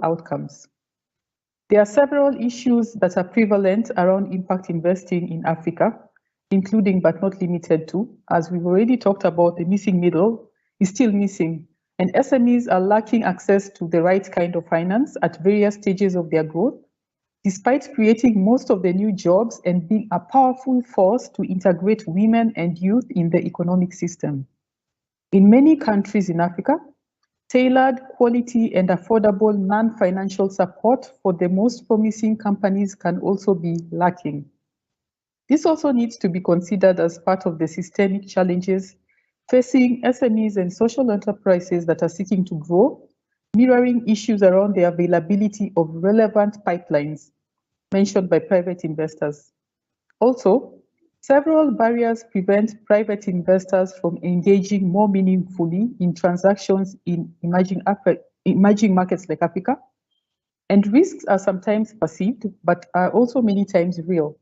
outcomes. There are several issues that are prevalent around impact investing in Africa, including but not limited to, as we've already talked about, the missing middle is still missing, and SMEs are lacking access to the right kind of finance at various stages of their growth, despite creating most of the new jobs and being a powerful force to integrate women and youth in the economic system. In many countries in Africa, tailored, quality, and affordable non-financial support for the most promising companies can also be lacking. This also needs to be considered as part of the systemic challenges facing SMEs and social enterprises that are seeking to grow, mirroring issues around the availability of relevant pipelines mentioned by private investors. Also, several barriers prevent private investors from engaging more meaningfully in transactions in emerging markets like Africa, and risks are sometimes perceived, but are also many times real.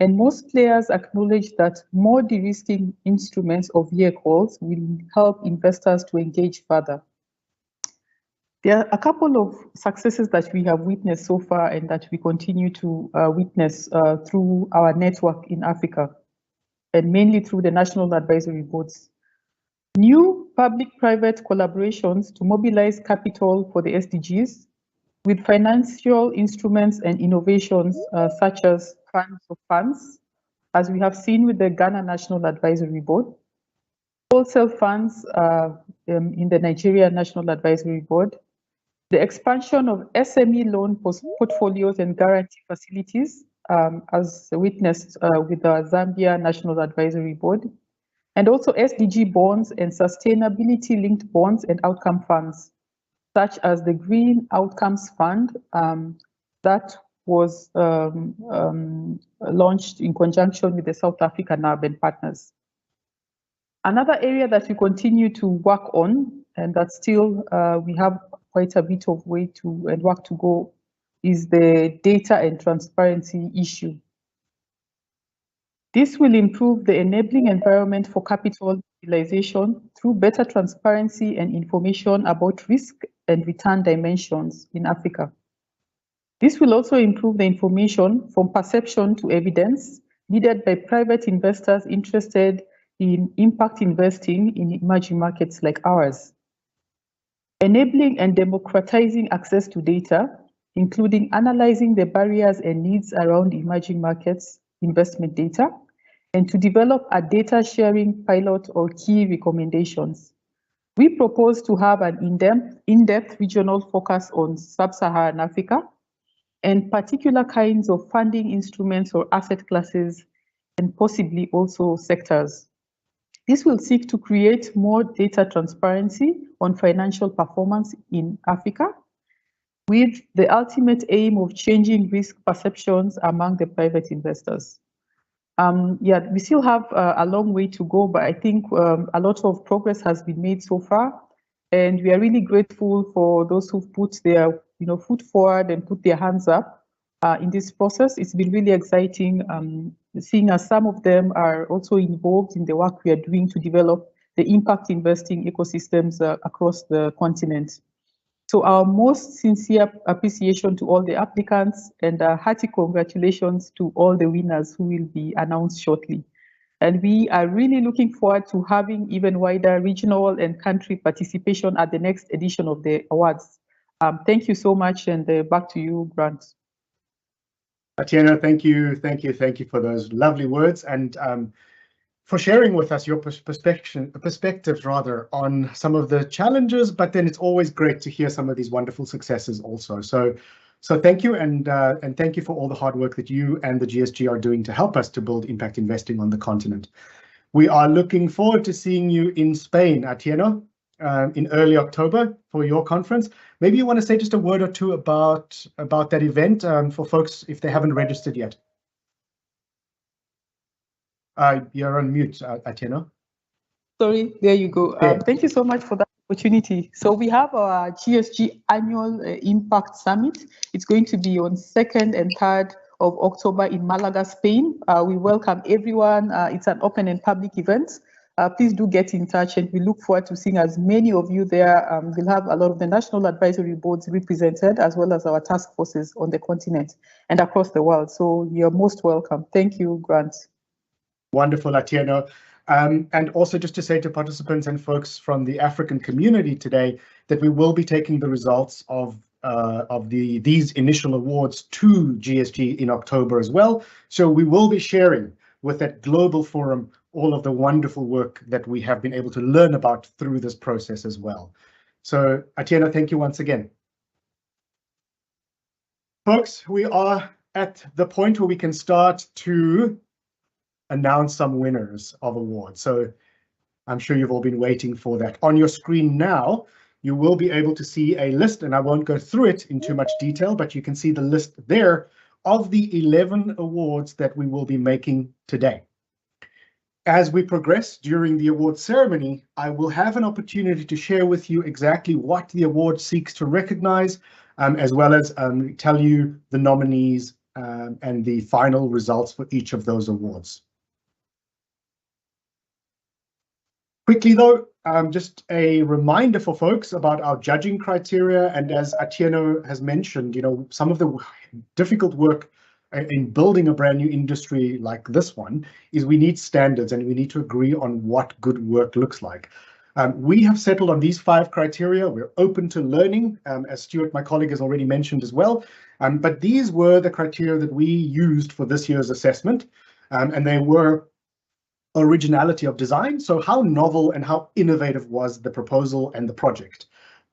And most players acknowledge that more de-risking instruments or vehicles will help investors to engage further. There are a couple of successes that we have witnessed so far and that we continue to witness through our network in Africa, and mainly through the national advisory boards. New public-private collaborations to mobilize capital for the SDGs with financial instruments and innovations such as funds of funds, as we have seen with the Ghana National Advisory Board, wholesale funds in the Nigeria National Advisory Board, the expansion of SME loan portfolios and guarantee facilities, as witnessed with the Zambia National Advisory Board, and also SDG bonds and sustainability-linked bonds and outcome funds, such as the Green Outcomes Fund that was launched in conjunction with the South African NAB and partners. Another area that we continue to work on, and that still we have quite a bit of way to and work to go, is the data and transparency issue. This will improve the enabling environment for capital utilization through better transparency and information about risk and return dimensions in Africa. This will also improve the information from perception to evidence needed by private investors interested in impact investing in emerging markets like ours. Enabling and democratizing access to data, including analyzing the barriers and needs around emerging markets investment data, and to develop a data sharing pilot or key recommendations. We propose to have an in-depth regional focus on sub-Saharan Africa and particular kinds of funding instruments or asset classes, and possibly also sectors. This will seek to create more data transparency on financial performance in Africa, with the ultimate aim of changing risk perceptions among the private investors. We still have a long way to go, but I think a lot of progress has been made so far, and we are really grateful for those who've put their foot forward and put their hands up in this process. It's been really exciting seeing as some of them are also involved in the work we are doing to develop the impact investing ecosystems across the continent. So our most sincere appreciation to all the applicants, and hearty congratulations to all the winners who will be announced shortly. And we are really looking forward to having even wider regional and country participation at the next edition of the awards. Thank you so much, and back to you, Grant. Atieno, thank you for those lovely words, and for sharing with us your perspectives rather on some of the challenges, but then it's always great to hear some of these wonderful successes also. So thank you, and thank you for all the hard work that you and the GSG are doing to help us to build impact investing on the continent. We are looking forward to seeing you in Spain, Atieno, in early October for your conference. Maybe you want to say just a word or two about that event for folks if they haven't registered yet. You're on mute, Atieno. Sorry, there you go. Thank you so much for that opportunity. So we have our GSG Annual Impact Summit. It's going to be on 2nd and 3rd of October in Malaga, Spain. We welcome everyone. It's an open and public event. please do get in touch, and we look forward to seeing as many of you there. We'll have a lot of the national advisory boards represented, as well as our task forces on the continent and across the world. So you're most welcome. Thank you, Grant. Wonderful, Atieno. And also just to say to participants and folks from the African community today that we will be taking the results of these initial awards to GSG in October as well. So we will be sharing with that global forum all of the wonderful work that we have been able to learn about through this process as well. So Atieno, thank you once again. Folks, we are at the point where we can start to announce some winners of awards. So I'm sure you've all been waiting for that. On your screen now, you will be able to see a list, and I won't go through it in too much detail, but you can see the list there of the 11 awards that we will be making today. As we progress during the award ceremony, I will have an opportunity to share with you exactly what the award seeks to recognize, as well as tell you the nominees and the final results for each of those awards. Quickly though, just a reminder for folks about our judging criteria, and as Atieno has mentioned, some of the difficult work in building a brand new industry like this one is we need standards and we need to agree on what good work looks like. We have settled on these 5 criteria. We're open to learning, as Stuart, my colleague, has already mentioned as well. But these were the criteria that we used for this year's assessment, and they were originality of design. So how novel and how innovative was the proposal and the project?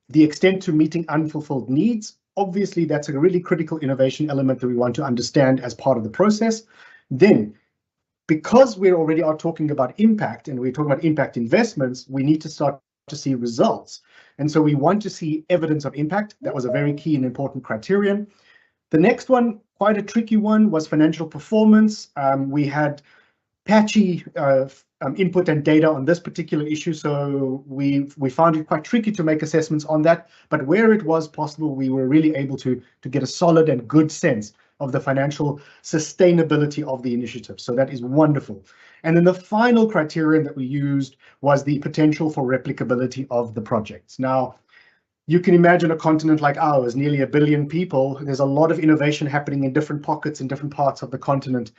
The extent to meeting unfulfilled needs. Obviously, that's a really critical innovation element that we want to understand as part of the process. Then, because we already are talking about impact and we're talking about impact investments, we need to start to see results. And so we want to see evidence of impact. That was a very key and important criterion. The next one, quite a tricky one, was financial performance. We had patchy input and data on this particular issue, so we found it quite tricky to make assessments on that, but where it was possible, we were really able to get a solid and good sense of the financial sustainability of the initiative. So that is wonderful. And then the final criterion that we used was the potential for replicability of the projects. Now, you can imagine a continent like ours, nearly 1 billion people. There's a lot of innovation happening in different pockets in different parts of the continent.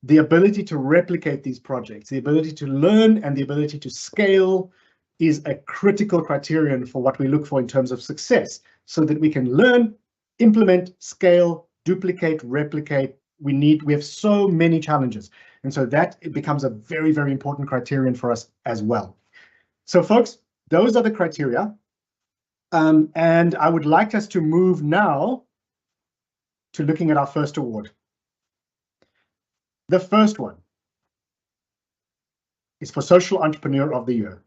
The ability to replicate these projects, the ability to learn and the ability to scale is a critical criterion for what we look for in terms of success, so that we can learn, implement, scale, duplicate, replicate. We have so many challenges. And so that it becomes a very, very important criterion for us as well. So folks, those are the criteria. And I would like us to move now to looking at our first award. The first one is for Social Entrepreneur of the Year.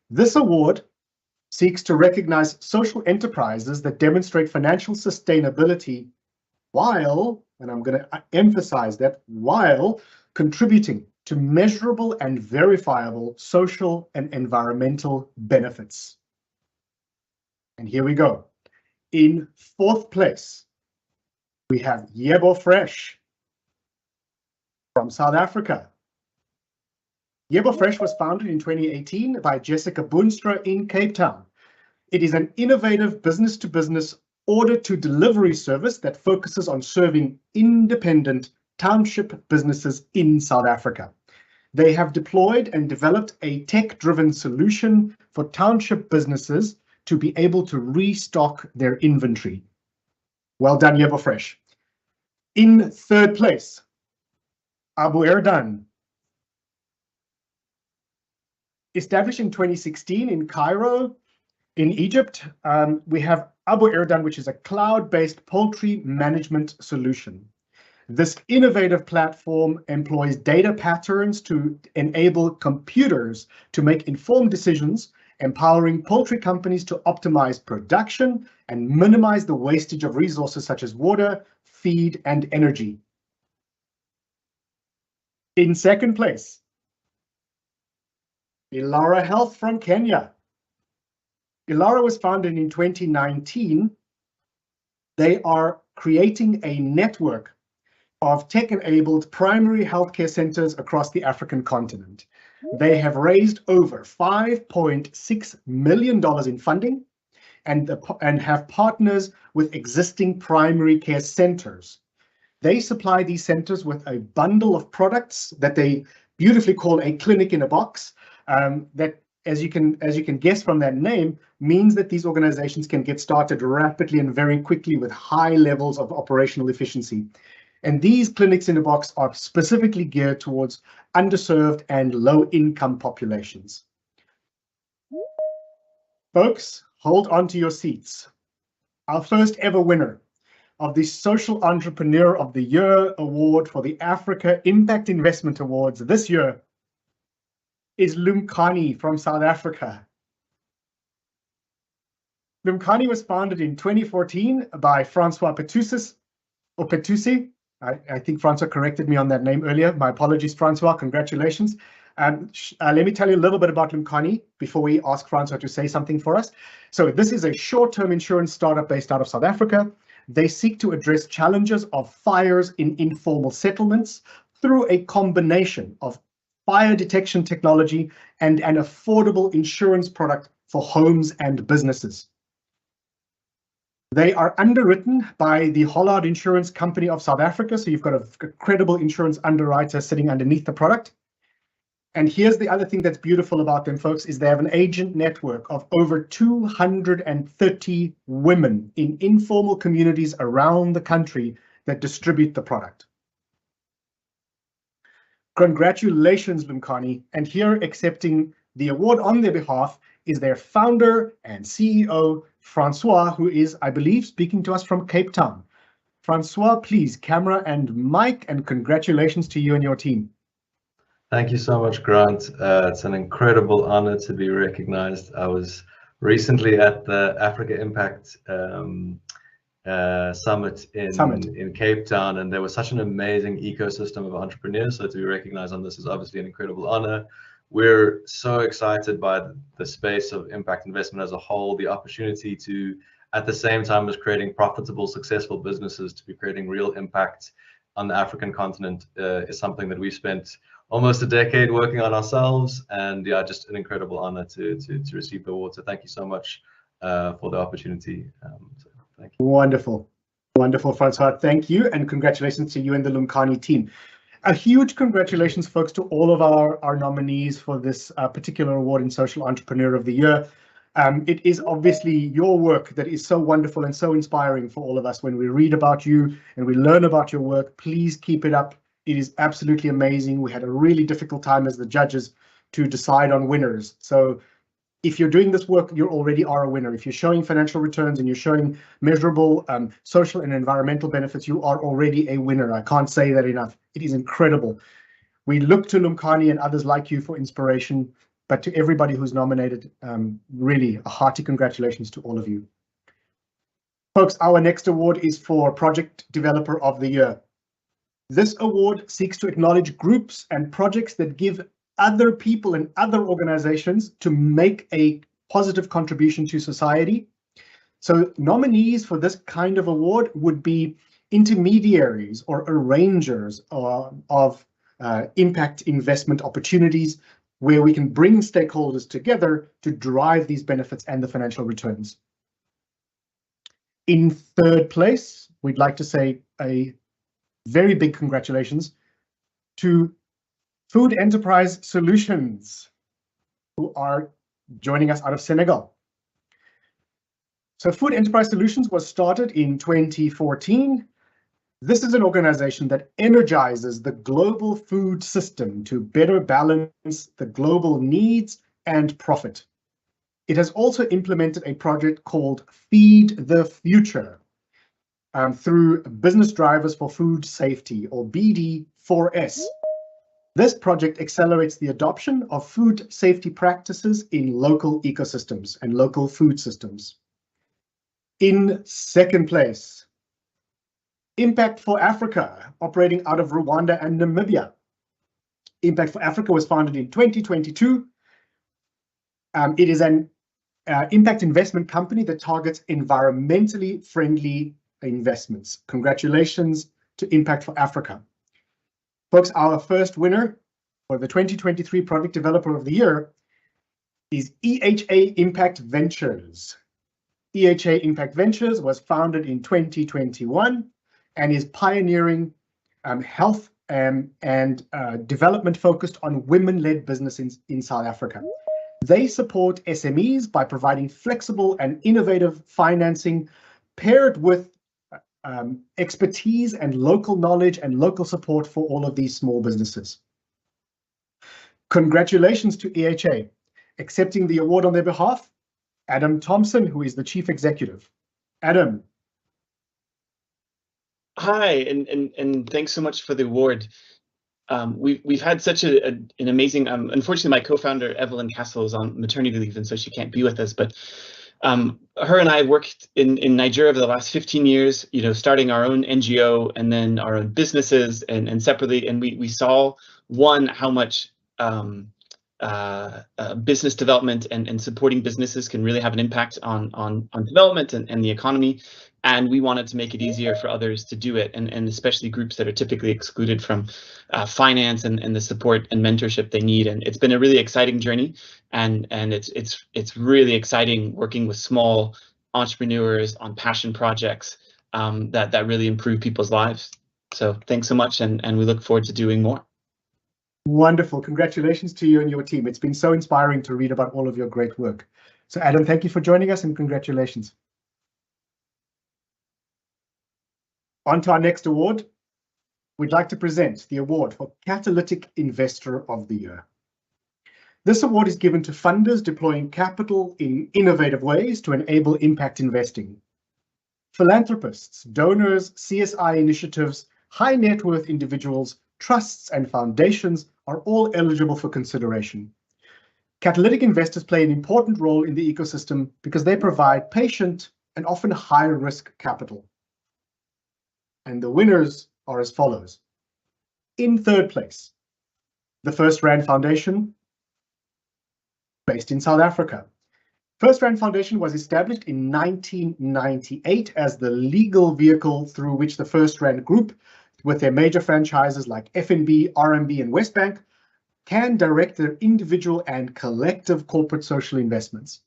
This award seeks to recognize social enterprises that demonstrate financial sustainability while, and I'm going to emphasize that, while contributing to measurable and verifiable social and environmental benefits. And here we go. In 4th place, we have Yebo Fresh from South Africa. Yebo Fresh was founded in 2018 by Jessica Boonstra in Cape Town. It is an innovative business-to-business order-to-delivery service that focuses on serving independent township businesses in South Africa. They have deployed and developed a tech-driven solution for township businesses to be able to restock their inventory. Well done, Yebo Fresh. In 3rd place, Abu Erdan. Established in 2016 in Cairo, in Egypt, we have Abu Erdan, which is a cloud-based poultry management solution. This innovative platform employs data patterns to enable computers to make informed decisions, empowering poultry companies to optimize production and minimize the wastage of resources such as water, feed, and energy. In 2nd place, Ilara Health from Kenya. Ilara was founded in 2019. They are creating a network of tech-enabled primary healthcare centers across the African continent. They have raised over $5.6 million in funding and have partners with existing primary care centers. They supply these centers with a bundle of products that they beautifully call a clinic in a box, that, as you can guess from that name, means that these organizations can get started rapidly and very quickly with high levels of operational efficiency. And these clinics in a box are specifically geared towards underserved and low-income populations. Folks, hold on to your seats. Our first ever winner of the Social Entrepreneur of the Year Award for the Africa Impact Investment Awards this year is Lumkani from South Africa. Lumkani was founded in 2014 by Francois Petusi. I think Francois corrected me on that name earlier. My apologies, Francois. Congratulations. Let me tell you a little bit about Lumkani before we ask Francois to say something for us. So this is a short-term insurance startup based out of South Africa. They seek to address challenges of fires in informal settlements through a combination of fire detection technology and an affordable insurance product for homes and businesses. They are underwritten by the Hollard Insurance Company of South Africa, so you've got a credible insurance underwriter sitting underneath the product. And here's the other thing that's beautiful about them, folks, is they have an agent network of over 230 women in informal communities around the country that distribute the product. Congratulations, Lumkani. And here accepting the award on their behalf is their founder and CEO, Francois, who is, I believe, speaking to us from Cape Town. Francois, please, camera and mic, and congratulations to you and your team. Thank you so much, Grant. It's an incredible honor to be recognized. I was recently at the Africa Impact Summit in Cape Town, and there was such an amazing ecosystem of entrepreneurs. So to be recognized on this is obviously an incredible honor. We're so excited by the space of impact investment as a whole, the opportunity to, at the same time as creating profitable, successful businesses, to be creating real impact on the African continent is something that we spent almost a decade working on ourselves, and yeah, just an incredible honor to receive the award. So thank you so much for the opportunity. So thank you. Wonderful, wonderful, Francois. Thank you, and congratulations to you and the Lumkani team. A huge congratulations, folks, to all of our nominees for this particular award in Social Entrepreneur of the Year. It is obviously your work that is so wonderful and so inspiring for all of us. When we read about you and we learn about your work, please keep it up. It is absolutely amazing. We had a really difficult time as the judges to decide on winners. So if you're doing this work, you already are a winner. If you're showing financial returns and you're showing measurable social and environmental benefits, you are already a winner. I can't say that enough. It is incredible. We look to Lumkani and others like you for inspiration, but to everybody who's nominated, really a hearty congratulations to all of you. Folks, our next award is for Project Developer of the Year. This award seeks to acknowledge groups and projects that give other people and other organizations to make a positive contribution to society. So nominees for this kind of award would be intermediaries or arrangers of impact investment opportunities, where we can bring stakeholders together to drive these benefits and the financial returns. In third place, we'd like to say a very big congratulations to Food Enterprise Solutions, who are joining us out of Senegal. So Food Enterprise Solutions was started in 2014. This is an organization that energizes the global food system to better balance the global needs and profit. It has also implemented a project called Feed the Future through Business Drivers for Food Safety, or BD4S. This project accelerates the adoption of food safety practices in local ecosystems and local food systems. In second place, Impact for Africa, operating out of Rwanda and Namibia. Impact for Africa was founded in 2022. It is an impact investment company that targets environmentally friendly investments. Congratulations to Impact for Africa. Folks, our first winner for the 2023 Product Developer of the Year is EHA Impact Ventures. EHA Impact Ventures was founded in 2021 and is pioneering health and development focused on women-led business in South Africa. They support SMEs by providing flexible and innovative financing paired with expertise and local knowledge and local support for all of these small businesses. Congratulations to EHA. Accepting the award on their behalf, Adam Thompson, who is the Chief Executive. Adam. Hi, and thanks so much for the award. We've had such an amazing, unfortunately my co-founder Evelyn Castle is on maternity leave and so she can't be with us, but her and I worked in Nigeria over the last 15 years, you know, starting our own NGO and then our own businesses and separately, and we saw how much business development and supporting businesses can really have an impact on development and the economy. And we wanted to make it easier for others to do it, and especially groups that are typically excluded from finance and the support and mentorship they need. And it's been a really exciting journey, and it's really exciting working with small entrepreneurs on passion projects that really improve people's lives. So thanks so much, and we look forward to doing more. Wonderful. Congratulations to you and your team. It's been so inspiring to read about all of your great work. So Adam, thank you for joining us and congratulations. On to our next award. We'd like to present the award for Catalytic Investor of the Year. This award is given to funders deploying capital in innovative ways to enable impact investing. Philanthropists, donors, CSI initiatives, high net worth individuals, trusts and foundations are all eligible for consideration. Catalytic investors play an important role in the ecosystem because they provide patient and often high-risk capital. And the winners are as follows. In third place, the First Rand Foundation, based in South Africa. First Rand Foundation was established in 1998 as the legal vehicle through which the First Rand Group, with their major franchises like FNB, RMB, and Westbank, can direct their individual and collective corporate social investments.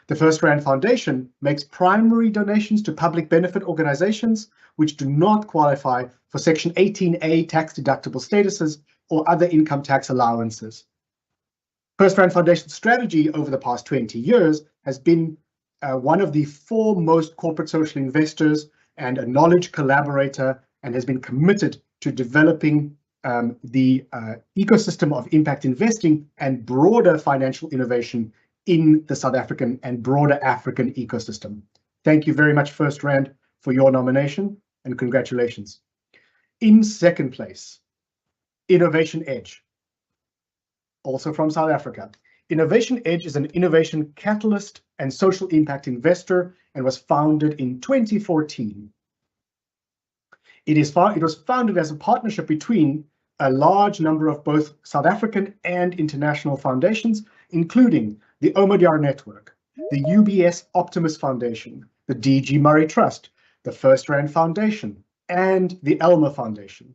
The First Rand Foundation makes primary donations to public benefit organizations which do not qualify for Section 18A tax-deductible statuses or other income tax allowances. First Rand Foundation's strategy over the past 20 years has been one of the foremost corporate social investors and a knowledge collaborator, and has been committed to developing the ecosystem of impact investing and broader financial innovation in the South African and broader African ecosystem. Thank you very much, First Rand, for your nomination, and congratulations. In second place, Innovation Edge, also from South Africa. Innovation Edge is an innovation catalyst and social impact investor and was founded in 2014. It was founded as a partnership between a large number of both South African and international foundations, including the Omidyar Network, the UBS Optimus Foundation, the DG Murray Trust, the First Rand Foundation, and the Elmer Foundation.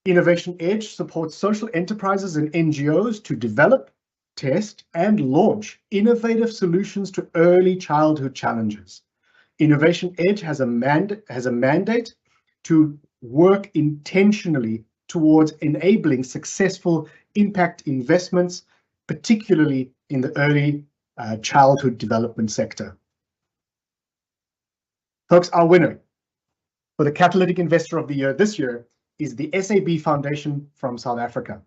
Innovation Edge supports social enterprises and NGOs to develop, test, and launch innovative solutions to early childhood challenges. Innovation Edge has a mandate to work intentionally towards enabling successful impact investments, particularly in the early childhood development sector. Folks, our winner for the Catalytic Investor of the Year this year is the SAB Foundation from South Africa.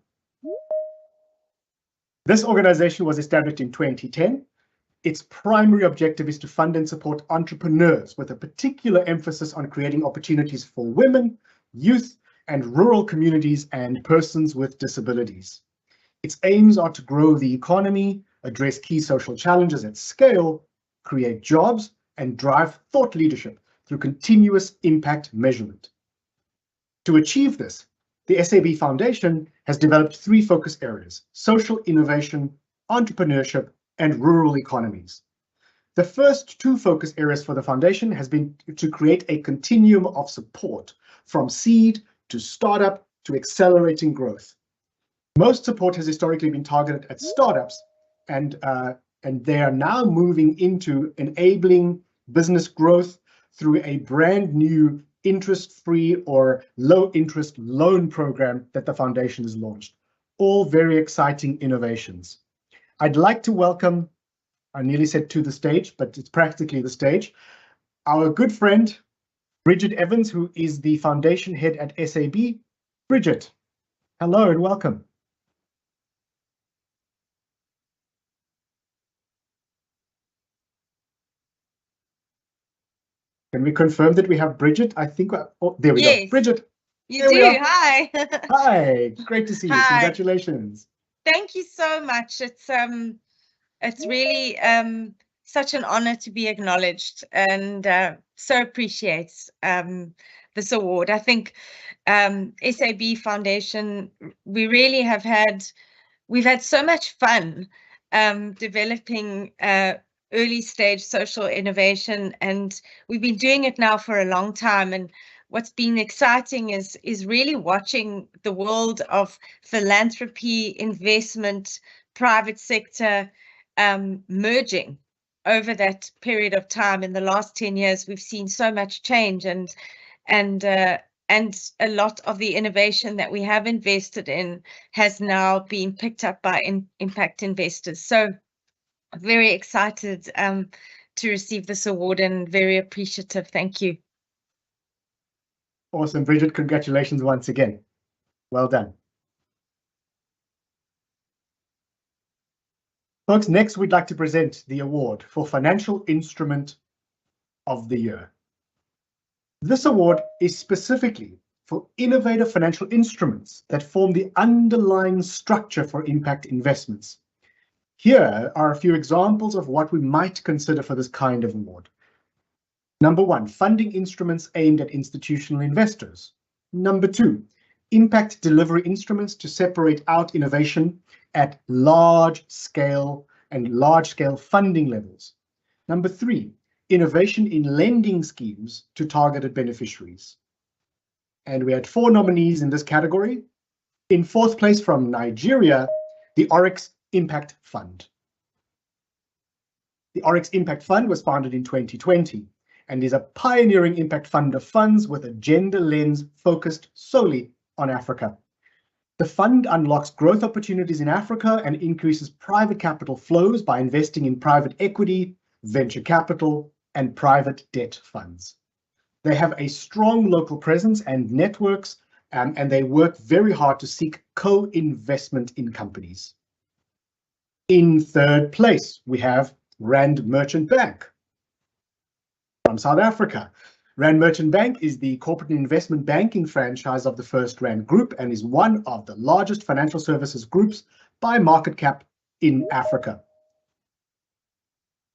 This organization was established in 2010. Its primary objective is to fund and support entrepreneurs with a particular emphasis on creating opportunities for women, youth, and rural communities and persons with disabilities. Its aims are to grow the economy, address key social challenges at scale, create jobs, and drive thought leadership through continuous impact measurement. To achieve this, the SAB Foundation has developed three focus areas: social innovation, entrepreneurship, and rural economies. The first two focus areas for the foundation has been to create a continuum of support from seed to startup to accelerating growth. Most support has historically been targeted at startups, and they are now moving into enabling business growth through a brand new interest-free or low-interest loan program that the foundation has launched. All very exciting innovations. I'd like to welcome, I nearly said to the stage, but it's practically the stage, our good friend, Bridget Evans, who is the foundation head at SAB. Bridget, hello and welcome. Can we confirm that we have Bridget? I think, oh, there we go. Bridget. You do, hi. Hi, great to see you. Hi. Congratulations. Thank you so much. It's really such an honor to be acknowledged, and so appreciates this award. I think SAB Foundation, we've had so much fun developing early stage social innovation, and we've been doing it now for a long time. And what's been exciting is really watching the world of philanthropy, investment, private sector merging over that period of time. In the last 10 years, we've seen so much change, and a lot of the innovation that we have invested in has now been picked up by impact investors. So very excited to receive this award and very appreciative. Thank you. Awesome, Bridget. Congratulations once again. Well done. Folks, next we'd like to present the award for Financial Instrument of the Year. This award is specifically for innovative financial instruments that form the underlying structure for impact investments. Here are a few examples of what we might consider for this kind of award. Number 1, funding instruments aimed at institutional investors. Number 2, impact delivery instruments to separate out innovation at large-scale funding levels. Number 3, innovation in lending schemes to targeted beneficiaries. And we had 4 nominees in this category. In 4th place from Nigeria, the Oryx Impact Fund. The Oryx Impact Fund was founded in 2020 and is a pioneering impact fund of funds with a gender lens focused solely on Africa. The fund unlocks growth opportunities in Africa and increases private capital flows by investing in private equity, venture capital, and private debt funds. They have a strong local presence and networks, and they work very hard to seek co-investment in companies. In 3rd place, we have Rand Merchant Bank from South Africa. Rand Merchant Bank is the corporate investment banking franchise of the First Rand Group and is one of the largest financial services groups by market cap in Africa.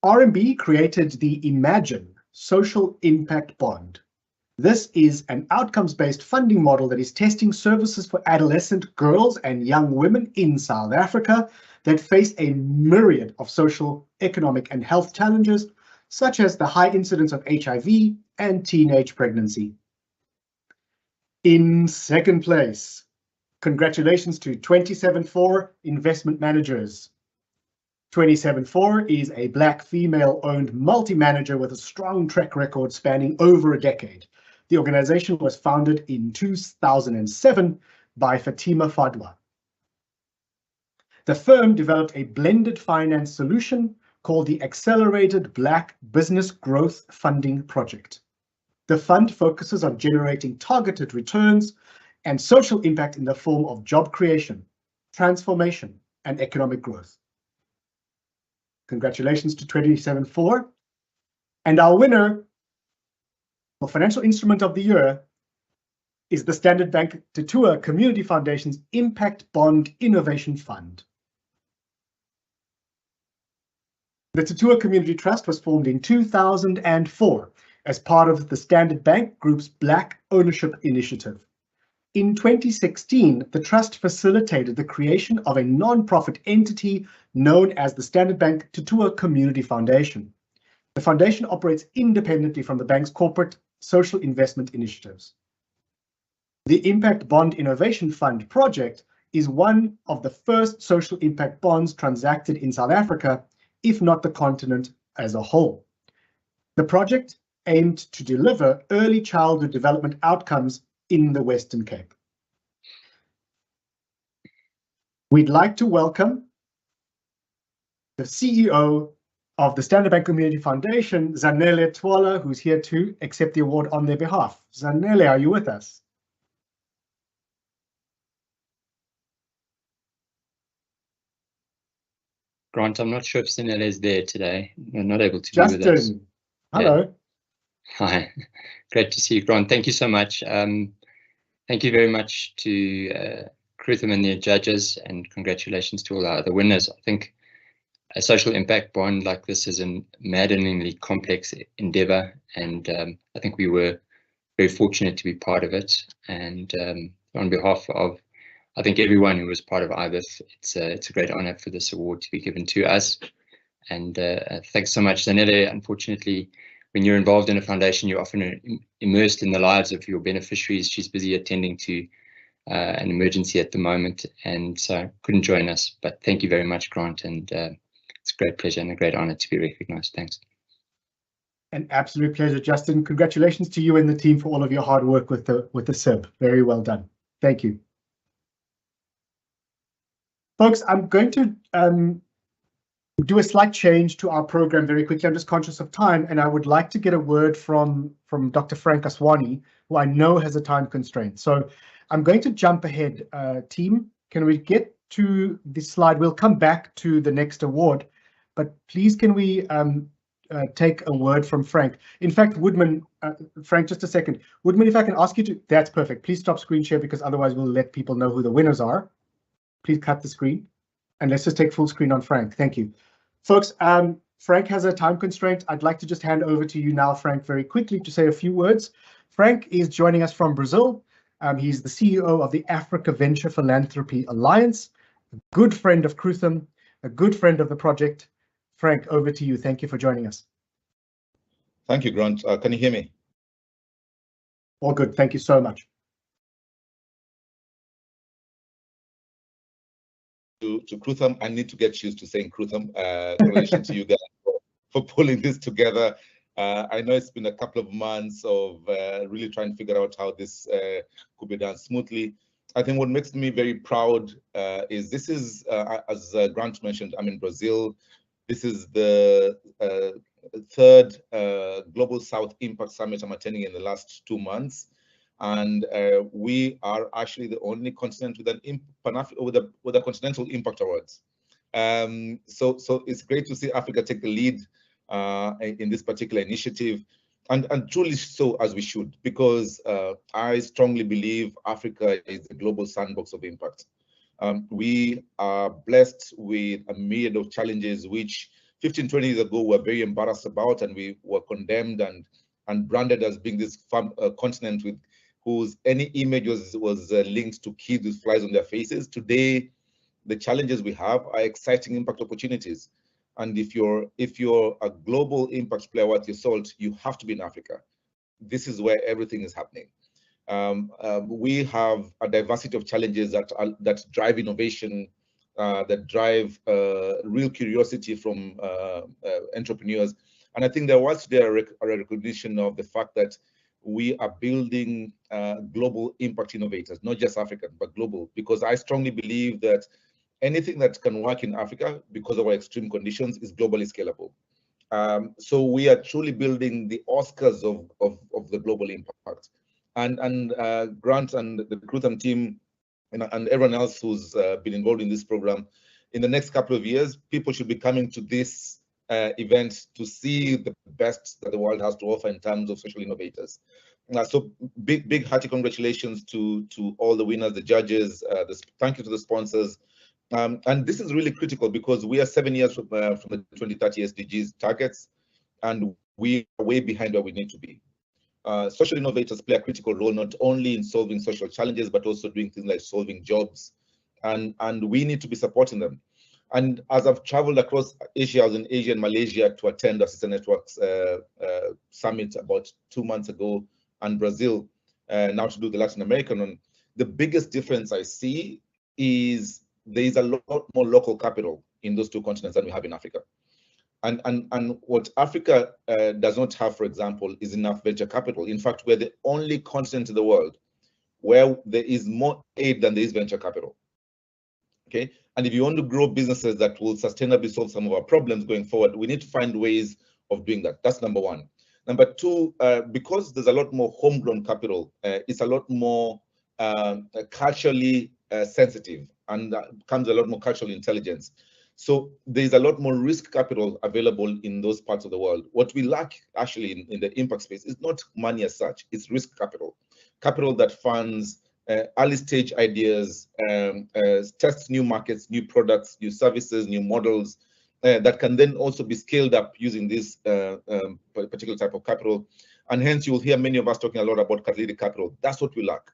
RMB created the Imagine Social Impact Bond. This is an outcomes-based funding model that is testing services for adolescent girls and young women in South Africa that face a myriad of social, economic, and health challenges, such as the high incidence of HIV and teenage pregnancy. In 2nd place, congratulations to 274 investment managers. 274 is a Black female-owned multi-manager with a strong track record spanning over a decade. The organization was founded in 2007 by Fatima Fadwa. The firm developed a blended finance solution called the Accelerated Black Business Growth Funding Project. The fund focuses on generating targeted returns and social impact in the form of job creation, transformation, and economic growth. Congratulations to 274. And our winner for Financial Instrument of the Year is the Standard Bank Tutua Community Foundation's Impact Bond Innovation Fund. The Tutua Community Trust was formed in 2004 as part of the Standard Bank Group's Black Ownership Initiative. In 2016, the trust facilitated the creation of a non-profit entity known as the Standard Bank Tutua Community Foundation. The foundation operates independently from the bank's corporate social investment initiatives. The Impact Bond Innovation Fund project is one of the first social impact bonds transacted in South Africa, if not the continent as a whole. The project aimed to deliver early childhood development outcomes in the Western Cape. We'd like to welcome the CEO of the Standard Bank Community Foundation, Zanele Twala, who's here to accept the award on their behalf. Zanele, are you with us? Grant, I'm not sure if Zanele is there today. We're not able to be with us. Justin, hello. Hi, great to see you, Grant. Thank you so much. Thank you very much to Krutham and their judges, and congratulations to all our other winners. I think a social impact bond like this is a maddeningly complex endeavor, and I think we were very fortunate to be part of it. And on behalf of, I think, everyone who was part of IBIF, it's a great honor for this award to be given to us. And thanks so much, Zanele. Unfortunately, when you're involved in a foundation, you're often immersed in the lives of your beneficiaries. She's busy attending to an emergency at the moment, and so couldn't join us. But thank you very much, Grant, and it's a great pleasure and a great honor to be recognized. Thanks. An absolute pleasure, Justin. Congratulations to you and the team for all of your hard work with the SIB. Very well done. Thank you. Folks, I'm going to do a slight change to our program very quickly. I'm just conscious of time, and I would like to get a word from Dr. Frank Aswani, who I know has a time constraint. So I'm going to jump ahead. Team, can we get to this slide? We'll come back to the next award, but please can we take a word from Frank. In fact, Woodman, Frank, just a second. Woodman, if I can ask you to, that's perfect. Please stop screen share, because otherwise we'll let people know who the winners are. Please cut the screen, and let's just take full screen on Frank. Thank you. Folks, Frank has a time constraint. I'd like to just hand over to you now, Frank, very quickly to say a few words. Frank is joining us from Brazil. He's the CEO of the Africa Venture Philanthropy Alliance, a good friend of Krutham, a good friend of the project. Frank, over to you. Thank you for joining us. Thank you, Grant. Can you hear me? All good. Thank you so much. To Krutham, I need to get used to saying Krutham. Congratulations to you guys for pulling this together. I know it's been a couple of months of really trying to figure out how this could be done smoothly. I think what makes me very proud is this is, as Grant mentioned, I'm in Brazil. This is the third Global South Impact Summit I'm attending in the last 2 months. And we are actually the only continent with a continental impact awards. So it's great to see Africa take the lead in this particular initiative, and truly so, as we should, because I strongly believe Africa is the global sandbox of impact. We are blessed with a myriad of challenges which 15, 20 years ago were very embarrassed about, and we were condemned and branded as being this continent with whose any image was linked to kids with flies on their faces. Today, the challenges we have are exciting impact opportunities. And if you're a global impact player worth your salt, you have to be in Africa. This is where everything is happening. We have a diversity of challenges that drive innovation, that drive real curiosity from entrepreneurs. And I think there was today a recognition of the fact that we are building global impact innovators, not just African, but global, because I strongly believe that anything that can work in Africa because of our extreme conditions is globally scalable. So we are truly building the Oscars of the global impact. And Grant and the Krutham team and everyone else who's been involved in this program, in the next couple of years, people should be coming to this event to see the best that the world has to offer in terms of social innovators. So big hearty congratulations to all the winners, the judges. Thank you to the sponsors. And this is really critical because we are 7 years from the 2030 SDGs targets, and we are way behind where we need to be. Social innovators play a critical role not only in solving social challenges, but also doing things like solving jobs, and we need to be supporting them. And as I've traveled across Asia, I was in Asia and Malaysia to attend the Sister Networks Summit about 2 months ago, and Brazil now to do the Latin American one. The biggest difference I see is there is a lot more local capital in those two continents than we have in Africa. And what Africa does not have, for example, is enough venture capital. In fact, we're the only continent in the world where there is more aid than there is venture capital. Okay, and if you want to grow businesses that will sustainably solve some of our problems going forward, we need to find ways of doing that. That's number one. Number two, because there's a lot more homegrown capital, it's a lot more culturally sensitive, and comes a lot more cultural intelligence. So there's a lot more risk capital available in those parts of the world. What we lack actually in the impact space is not money as such, it's risk capital. Capital that funds early stage ideas, tests new markets, new products, new services, new models, that can then also be scaled up using this particular type of capital. And hence you'll hear many of us talking a lot about catalytic capital. That's what we lack.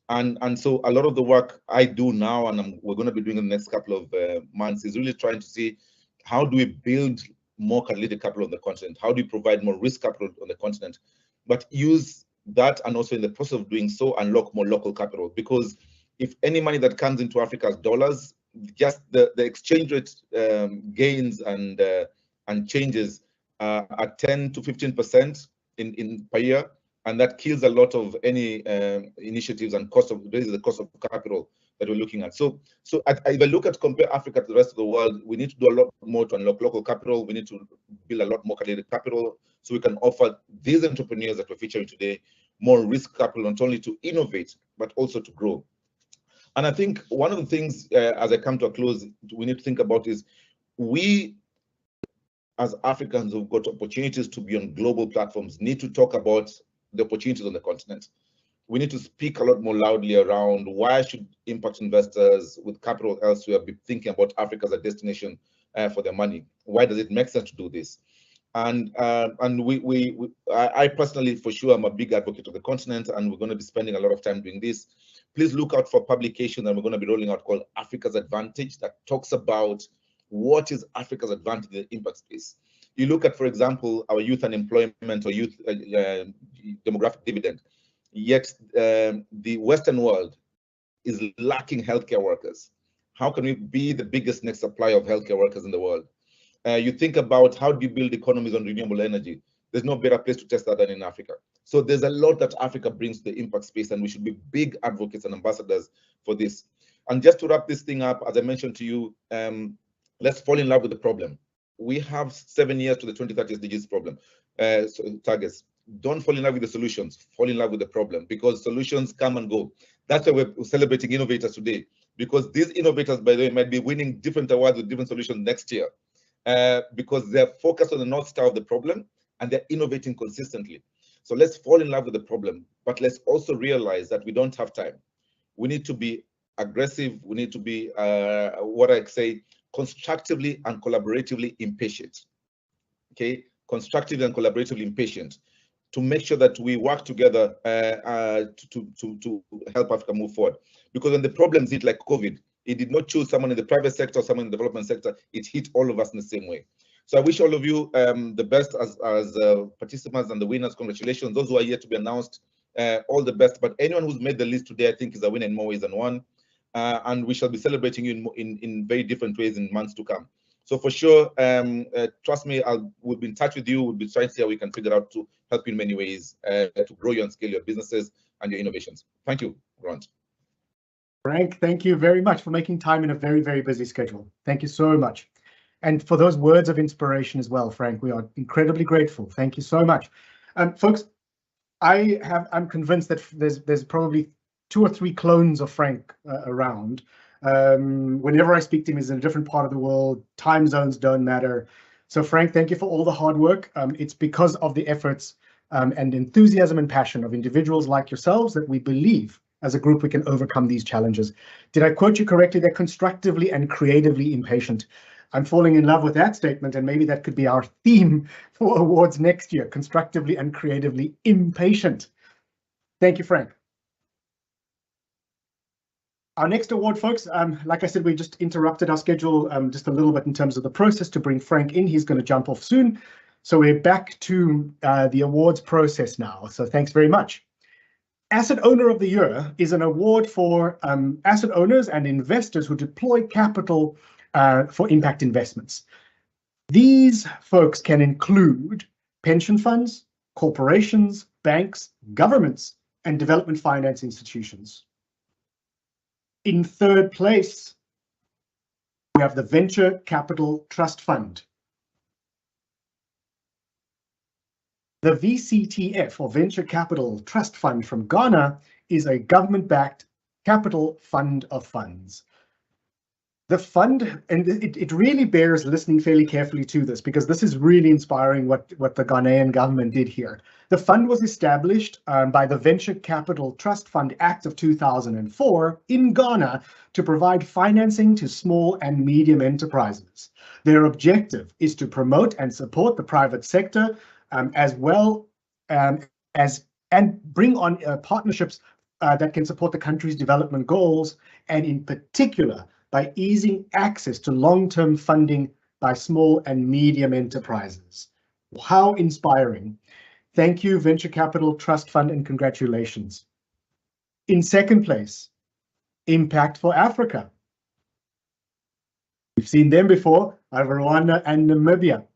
And so a lot of the work I do now, and we're going to be doing in the next couple of months, is really trying to see how do we build more catalytic capital on the continent? How do we provide more risk capital on the continent? But use that, and also in the process of doing so, unlock more local capital. Because if any money that comes into Africa as dollars, just the exchange rate gains and changes are 10 to 15% in per year. And that kills a lot of any initiatives and raises the cost of capital that we're looking at. So if I look at compare Africa to the rest of the world, we need to do a lot more to unlock local capital. We need to build a lot more catalytic capital so we can offer these entrepreneurs that we're featuring today more risk capital, not only to innovate, but also to grow. And I think one of the things, as I come to a close, we need to think about is we, as Africans who've got opportunities to be on global platforms, need to talk about the opportunities on the continent. We need to speak a lot more loudly around why should impact investors with capital elsewhere be thinking about Africa as a destination for their money? Why does it make sense to do this? And I personally, for sure, am a big advocate of the continent, and we're going to be spending a lot of time doing this. Please look out for publication that we're going to be rolling out called Africa's Advantage, that talks about what is Africa's advantage in the impact space. You look at, for example, our youth unemployment or youth demographic dividend, yet the Western world is lacking healthcare workers. How can we be the biggest next supplier of healthcare workers in the world? You think about how do you build economies on renewable energy? There's no better place to test that than in Africa. So there's a lot that Africa brings to the impact space, and we should be big advocates and ambassadors for this. And just to wrap this thing up, as I mentioned to you, let's fall in love with the problem. We have 7 years to the 2030 SDGs problem, targets. Don't fall in love with the solutions, fall in love with the problem, because solutions come and go. That's why we're celebrating innovators today, because these innovators, by the way, might be winning different awards with different solutions next year, because they're focused on the North Star of the problem and they're innovating consistently. So let's fall in love with the problem, but let's also realize that we don't have time. We need to be aggressive. We need to be, what I say, constructively and collaboratively impatient. Okay, constructively and collaboratively impatient, to make sure that we work together to help Africa move forward. Because when the problems hit like COVID, it did not choose someone in the private sector or someone in the development sector. It hit all of us in the same way. So I wish all of you the best as participants and the winners. Congratulations. Those who are yet to be announced, all the best. But anyone who's made the list today, I think, is a winner in more ways than one. And we shall be celebrating you in very different ways in months to come. So for sure, trust me, we'll be in touch with you. We'll be trying to see how we can figure out to help you in many ways to grow you and scale your businesses and your innovations. Thank you, Grant. Frank, thank you very much for making time in a very, very busy schedule. Thank you so much. And for those words of inspiration as well, Frank, we are incredibly grateful. Thank you so much. Folks, I'm convinced that there's probably 2 or 3 clones of Frank around. Whenever I speak to him, he's in a different part of the world. Time zones don't matter. So Frank, thank you for all the hard work. It's because of the efforts and enthusiasm and passion of individuals like yourselves that we believe as a group we can overcome these challenges. Did I quote you correctly? They're constructively and creatively impatient. I'm falling in love with that statement, and maybe that could be our theme for awards next year: constructively and creatively impatient. Thank you, Frank. Our next award, folks, like I said, we just interrupted our schedule just a little bit in terms of the process to bring Frank in. He's going to jump off soon. So we're back to the awards process now. So thanks very much. Asset Owner of the Year is an award for asset owners and investors who deploy capital for impact investments. These folks can include pension funds, corporations, banks, governments, and development finance institutions. In third place, we have the Venture Capital Trust Fund. The VCTF, or Venture Capital Trust Fund from Ghana, is a government-backed capital fund of funds. The fund, and it really bears listening fairly carefully to this, because this is really inspiring what the Ghanaian government did here. The fund was established by the Venture Capital Trust Fund Act of 2004 in Ghana to provide financing to small and medium enterprises. Their objective is to promote and support the private sector as well as bring on partnerships that can support the country's development goals, and in particular by easing access to long-term funding by small and medium enterprises. How inspiring. Thank you, Venture Capital Trust Fund, and congratulations. In second place, Impact for Africa. We've seen them before, Rwanda and Namibia.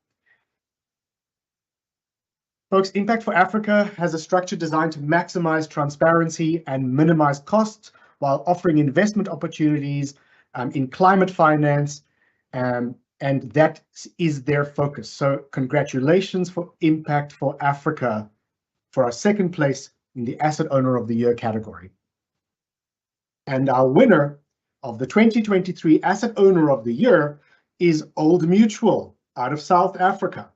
Folks, Impact for Africa has a structure designed to maximize transparency and minimize costs while offering investment opportunities in climate finance, and that is their focus. So congratulations for Impact for Africa for our second place in the Asset Owner of the Year category. And our winner of the 2023 Asset Owner of the Year is Old Mutual out of South Africa.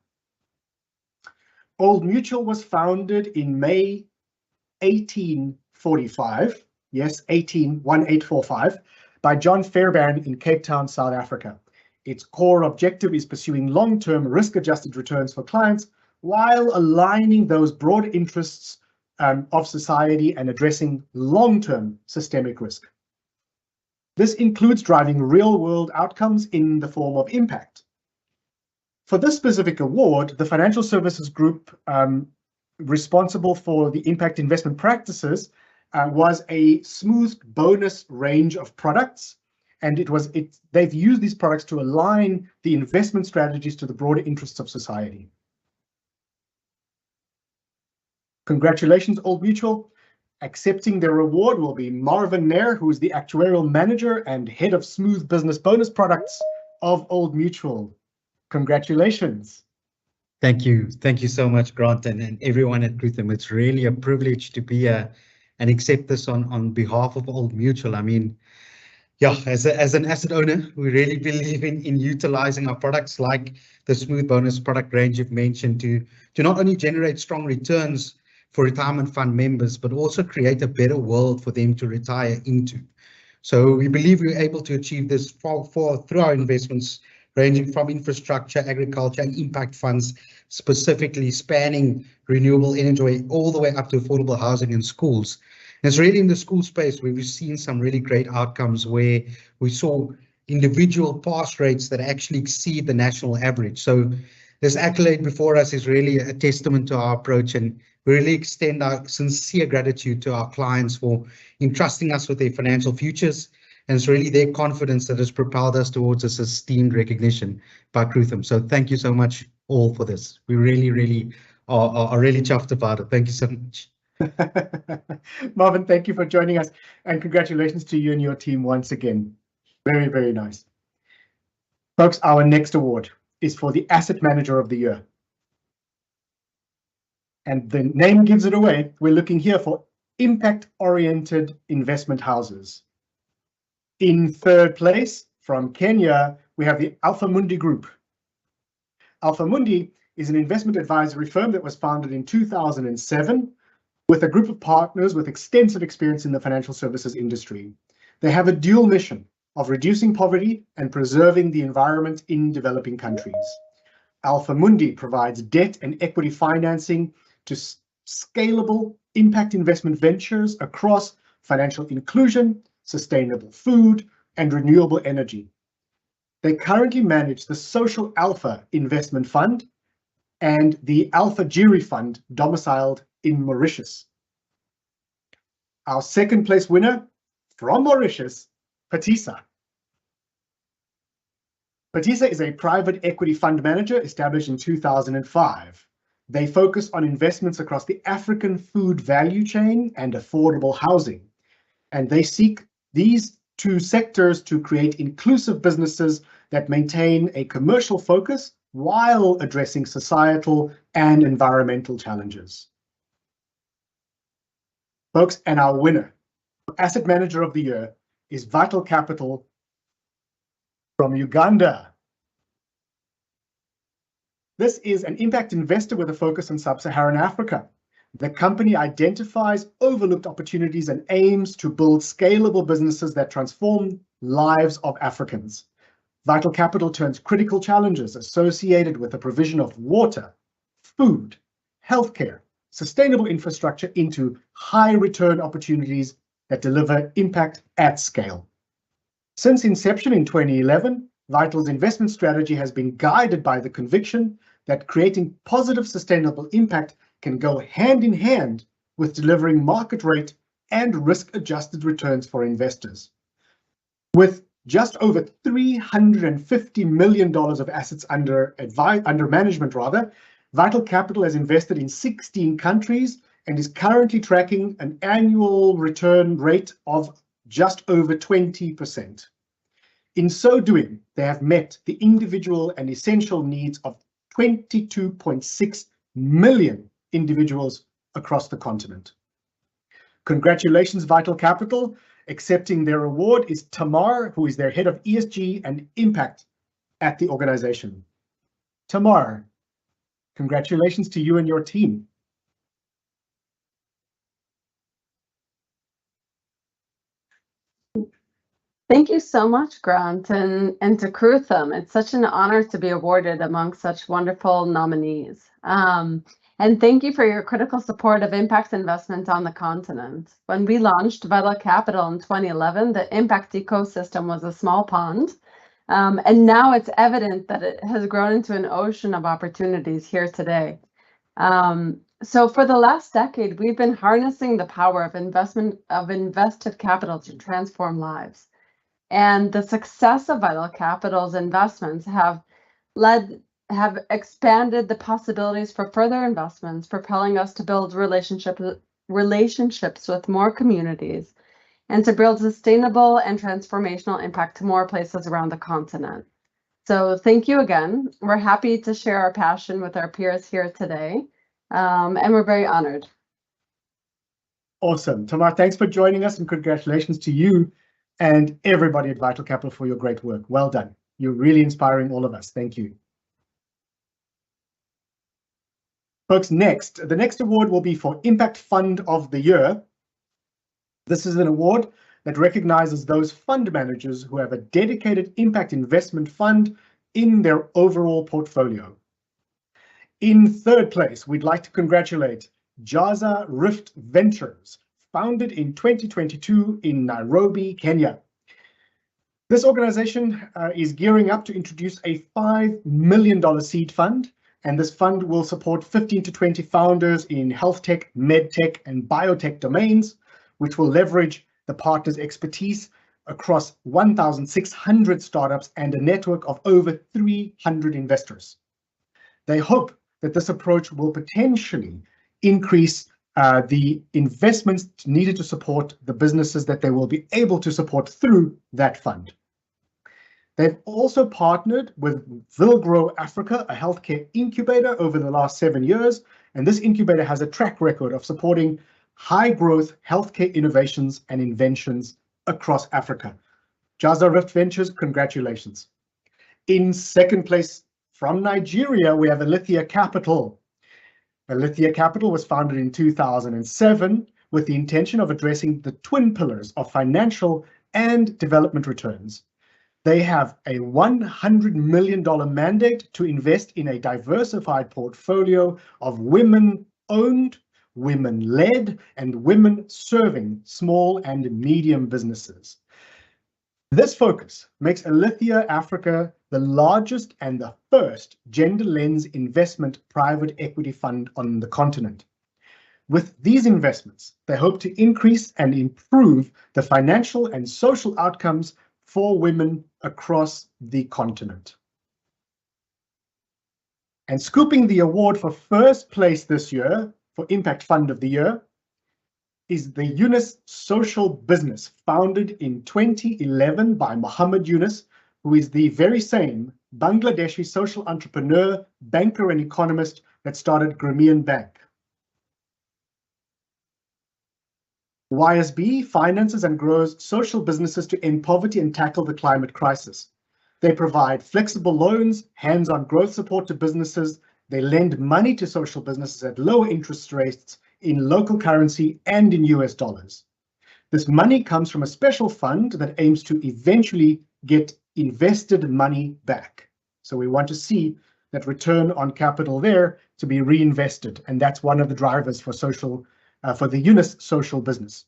Old Mutual was founded in May 1845, yes, 1845, by John Fairbairn in Cape Town, South Africa. Its core objective is pursuing long-term risk-adjusted returns for clients while aligning those broad interests of society and addressing long-term systemic risk. This includes driving real-world outcomes in the form of impact. For this specific award, the financial services group responsible for the impact investment practices was a smooth bonus range of products, and they've used these products to align the investment strategies to the broader interests of society. Congratulations, Old Mutual. Accepting their award will be Marvin Nair, who is the actuarial manager and head of smooth business bonus products of Old Mutual. Congratulations. Thank you so much, Grant, and everyone at Krutham. It's really a privilege to be here and accept this on behalf of Old Mutual. I mean, yeah, as an asset owner, we really believe in utilizing our products like the smooth bonus product range you've mentioned to not only generate strong returns for retirement fund members, but also create a better world for them to retire into. So we believe we're able to achieve this through our investments ranging from infrastructure, agriculture, and impact funds, specifically spanning renewable energy all the way up to affordable housing and schools. And it's really in the school space where we've seen some really great outcomes where we saw individual pass rates that actually exceed the national average. So this accolade before us is really a testament to our approach, and we really extend our sincere gratitude to our clients for entrusting us with their financial futures. And it's really their confidence that has propelled us towards this esteemed recognition by Krutham. So thank you so much all for this. We really are really chuffed about it. Thank you so much. Marvin, thank you for joining us, and congratulations to you and your team once again. Very, very nice. Folks, our next award is for the Asset Manager of the Year. And the name gives it away. We're looking here for impact-oriented investment houses. In third place, from Kenya, we have the Alpha Mundi Group. Alpha Mundi is an investment advisory firm that was founded in 2007 with a group of partners with extensive experience in the financial services industry. They have a dual mission of reducing poverty and preserving the environment in developing countries. Alpha Mundi provides debt and equity financing to scalable impact investment ventures across financial inclusion, sustainable food, and renewable energy. They currently manage the Social Alpha Investment Fund and the Alpha Jiri Fund domiciled in Mauritius. our second place winner from Mauritius, Patisa. Patisa is a private equity fund manager established in 2005. They focus on investments across the African food value chain and affordable housing. And they seek these two sectors to create inclusive businesses that maintain a commercial focus while addressing societal and environmental challenges. Folks, and our winner, Asset Manager of the Year, is Vital Capital from Uganda. This is an impact investor with a focus on sub-Saharan Africa. The company identifies overlooked opportunities and aims to build scalable businesses that transform lives of Africans. Vital Capital turns critical challenges associated with the provision of water, food, healthcare, sustainable infrastructure into high return opportunities that deliver impact at scale. Since inception in 2011, Vital's investment strategy has been guided by the conviction that creating positive sustainable impact can go hand in hand with delivering market rate and risk-adjusted returns for investors. With just over $350 million of assets under management, Vital Capital has invested in 16 countries and is currently tracking an annual return rate of just over 20%. In so doing, they have met the individual and essential needs of 22.6 million individuals across the continent. Congratulations, Vital Capital. Accepting their award is Tamar, who is their head of ESG and impact at the organization. Tamar, congratulations to you and your team. Thank you so much, Grant, and to Krutham. It's such an honor to be awarded among such wonderful nominees. And thank you for your critical support of impact investment on the continent. When we launched Vital Capital in 2011, the impact ecosystem was a small pond, and now it's evident that it has grown into an ocean of opportunities here today. So for the last decade, we've been harnessing the power of invested capital to transform lives. And the success of Vital Capital's investments have expanded the possibilities for further investments, propelling us to build relationships with more communities and to build sustainable and transformational impact to more places around the continent. So thank you again. We're happy to share our passion with our peers here today, and we're very honored. Awesome. Tamar, thanks for joining us, and congratulations to you and everybody at Vital Capital for your great work. Well done. You're really inspiring all of us. Thank you. Folks, the next award will be for Impact Fund of the Year. This is an award that recognizes those fund managers who have a dedicated impact investment fund in their overall portfolio. In third place, we'd like to congratulate Jaza Rift Ventures, founded in 2022 in Nairobi, Kenya. This organization is gearing up to introduce a $5 million seed fund, and this fund will support 15 to 20 founders in health tech, med tech, and biotech domains, which will leverage the partners' expertise across 1,600 startups and a network of over 300 investors. They hope that this approach will potentially increase the investments needed to support the businesses that they will be able to support through that fund. They've also partnered with Vilgrow Africa, a healthcare incubator, over the last 7 years, and this incubator has a track record of supporting high-growth healthcare innovations and inventions across Africa. Jaza Rift Ventures, congratulations. In second place from Nigeria, we have Alithia Capital. Alithia Capital was founded in 2007 with the intention of addressing the twin pillars of financial and development returns. They have a $100 million mandate to invest in a diversified portfolio of women-owned, women-led, and women-serving small and medium businesses. This focus makes Alithia Africa the largest and the first gender lens investment private equity fund on the continent. With these investments, they hope to increase and improve the financial and social outcomes for women across the continent. And scooping the award for first place this year for Impact Fund of the Year is the Yunus Social Business, founded in 2011 by Muhammad Yunus, who is the very same Bangladeshi social entrepreneur, banker and economist that started Grameen Bank. YSB finances and grows social businesses to end poverty and tackle the climate crisis. They provide flexible loans, hands-on growth support to businesses. They lend money to social businesses at lower interest rates in local currency and in US dollars. This money comes from a special fund that aims to eventually get invested money back. So we want to see that return on capital there to be reinvested, and that's one of the drivers for the Yunus Social Business.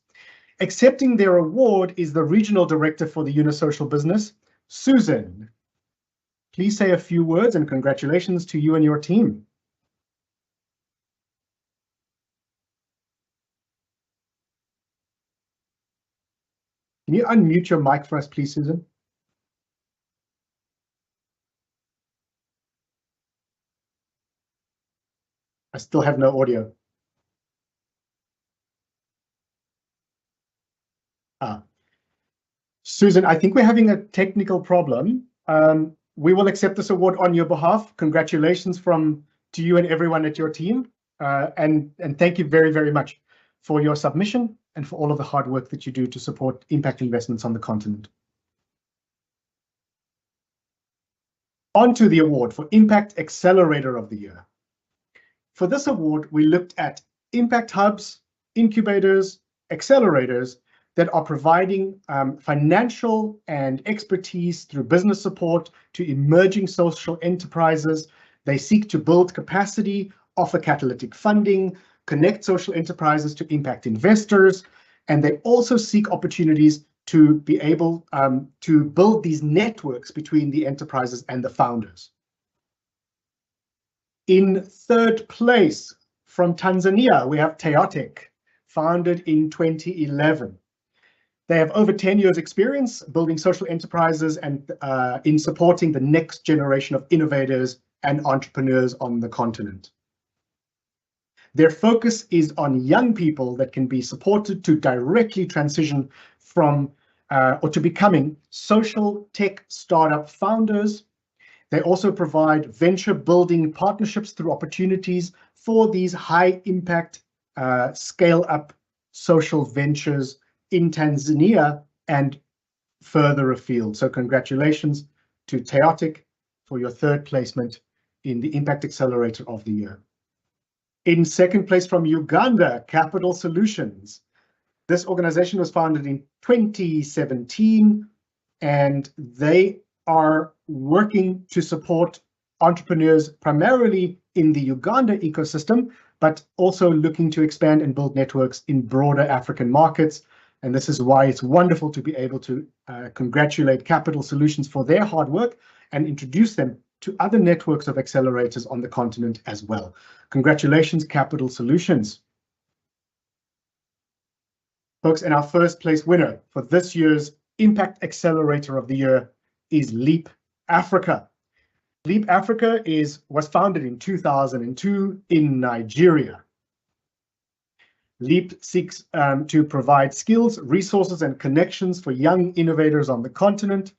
Accepting their award is the Regional Director for the Yunus Social Business, Susan. Please say a few words and congratulations to you and your team. Can you unmute your mic for us, please, Susan? I still have no audio. Susan, I think we're having a technical problem. We will accept this award on your behalf. Congratulations to you and everyone at your team. And thank you very, very much for your submission and for all of the hard work that you do to support impact investments on the continent. On to the award for Impact Accelerator of the Year. For this award, we looked at impact hubs, incubators, accelerators that are providing financial and expertise through business support to emerging social enterprises. They seek to build capacity, offer catalytic funding, connect social enterprises to impact investors, and they also seek opportunities to be able to build these networks between the enterprises and the founders. In third place from Tanzania, we have Chaotic, founded in 2011. They have over 10 years experience building social enterprises and in supporting the next generation of innovators and entrepreneurs on the continent. Their focus is on young people that can be supported to directly transition from or to becoming social tech startup founders. They also provide venture building partnerships through opportunities for these high impact scale up social ventures in Tanzania and further afield. So congratulations to Chaotic for your third placement in the Impact Accelerator of the Year. In second place from Uganda, Capital Solutions. This organization was founded in 2017, and they are working to support entrepreneurs primarily in the Uganda ecosystem, but also looking to expand and build networks in broader African markets. And this is why it's wonderful to be able to congratulate Capital Solutions for their hard work and introduce them to other networks of accelerators on the continent as well. Congratulations, Capital Solutions. Folks, and our first place winner for this year's Impact Accelerator of the Year is Leap Africa. Leap Africa was founded in 2002 in Nigeria. Leap seeks to provide skills, resources, and connections for young innovators on the continent.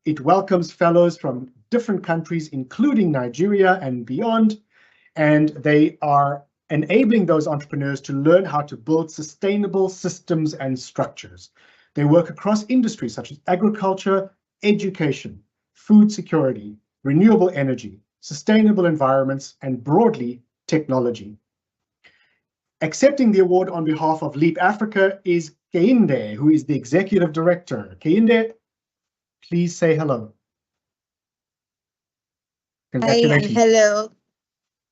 It welcomes fellows from different countries, including Nigeria and beyond, and they are enabling those entrepreneurs to learn how to build sustainable systems and structures. They work across industries such as agriculture, education, food security, renewable energy, sustainable environments, and broadly, technology. Accepting the award on behalf of Leap Africa is Keinde, who is the Executive Director. Keinde, please say hello. Congratulations. Hi, and hello.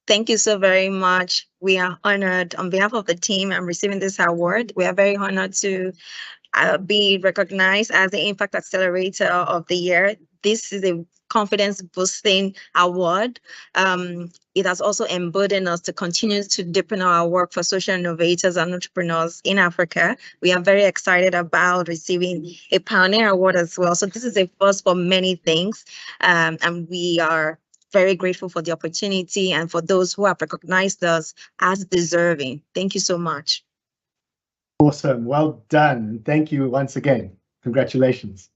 Thank you so very much. We are honored on behalf of the team. I'm receiving this award. We are very honored to be recognized as the Impact Accelerator of the Year. This is a confidence boosting award. It has also emboldened us to continue to deepen our work for social innovators and entrepreneurs in Africa. We are very excited about receiving a Pioneer Award as well. So this is a first for many things, and we are very grateful for the opportunity and for those who have recognized us as deserving. Thank you so much. Awesome. Well done. Thank you once again. Congratulations.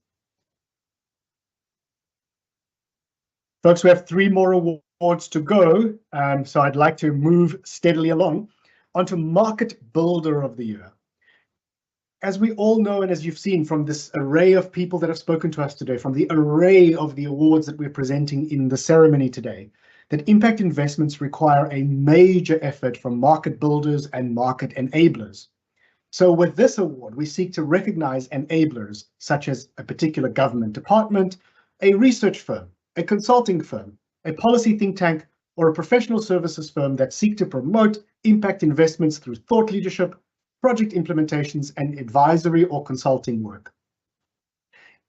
Folks, we have 3 more awards to go, so I'd like to move steadily along onto Market Builder of the Year. As we all know, and as you've seen from this array of people that have spoken to us today, from the array of the awards that we're presenting in the ceremony today, that impact investments require a major effort from market builders and market enablers. So with this award, we seek to recognize enablers such as a particular government department, a research firm, a consulting firm, a policy think tank, or a professional services firm that seek to promote impact investments through thought leadership, project implementations, and advisory or consulting work.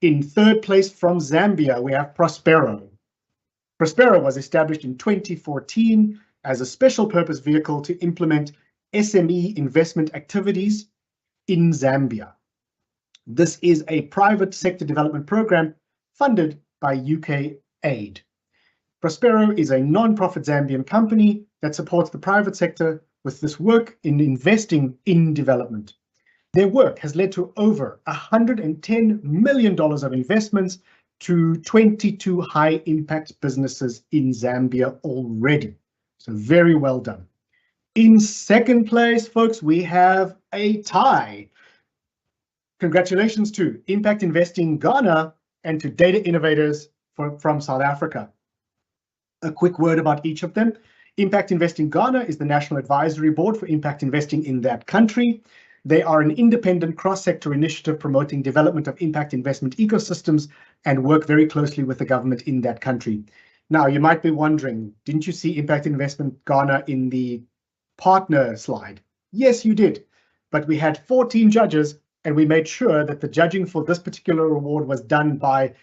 In 3rd place from Zambia, we have Prospero. Prospero was established in 2014 as a special purpose vehicle to implement SME investment activities in Zambia. This is a private sector development program funded by UK aid. Prospero is a non-profit Zambian company that supports the private sector with this work in investing in development. Their work has led to over $110 million of investments to 22 high-impact businesses in Zambia already. So very well done. In 2nd place, folks, we have a tie. Congratulations to Impact Investing Ghana and to Data Innovators from South Africa. A quick word about each of them. Impact Investing Ghana is the National Advisory Board for Impact Investing in that country. They are an independent cross-sector initiative promoting development of impact investment ecosystems and work very closely with the government in that country. Now, you might be wondering, didn't you see Impact Investment Ghana in the partner slide? Yes, you did. But we had 14 judges, and we made sure that the judging for this particular award was done by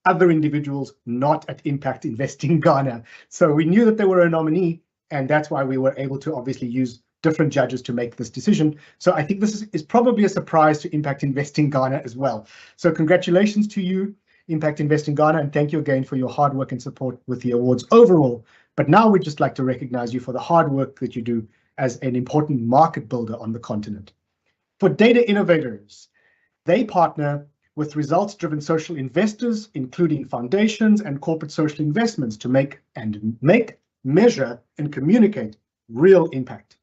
other individuals, not at Impact Investing Ghana. So we knew that they were a nominee, and that's why we were able to obviously use different judges to make this decision. So I think this is probably a surprise to Impact Investing Ghana as well. So congratulations to you, Impact Investing Ghana, and thank you again for your hard work and support with the awards overall. But now we'd just like to recognize you for the hard work that you do as an important market builder on the continent. For Data Innovators, they partner with results-driven social investors, including foundations and corporate social investments, to make, measure, and communicate real impact.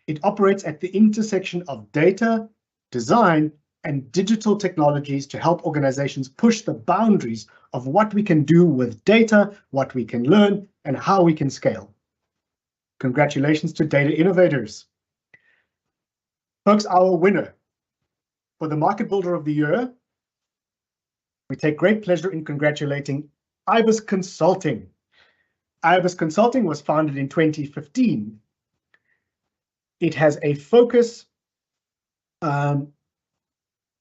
It operates at the intersection of data, design, and digital technologies to help organizations push the boundaries of what we can do with data, what we can learn, and how we can scale. Congratulations to Data Innovators. Folks, our winner for the Market Builder of the Year, we take great pleasure in congratulating IBIS Consulting. IBIS Consulting was founded in 2015. It has a focus, rather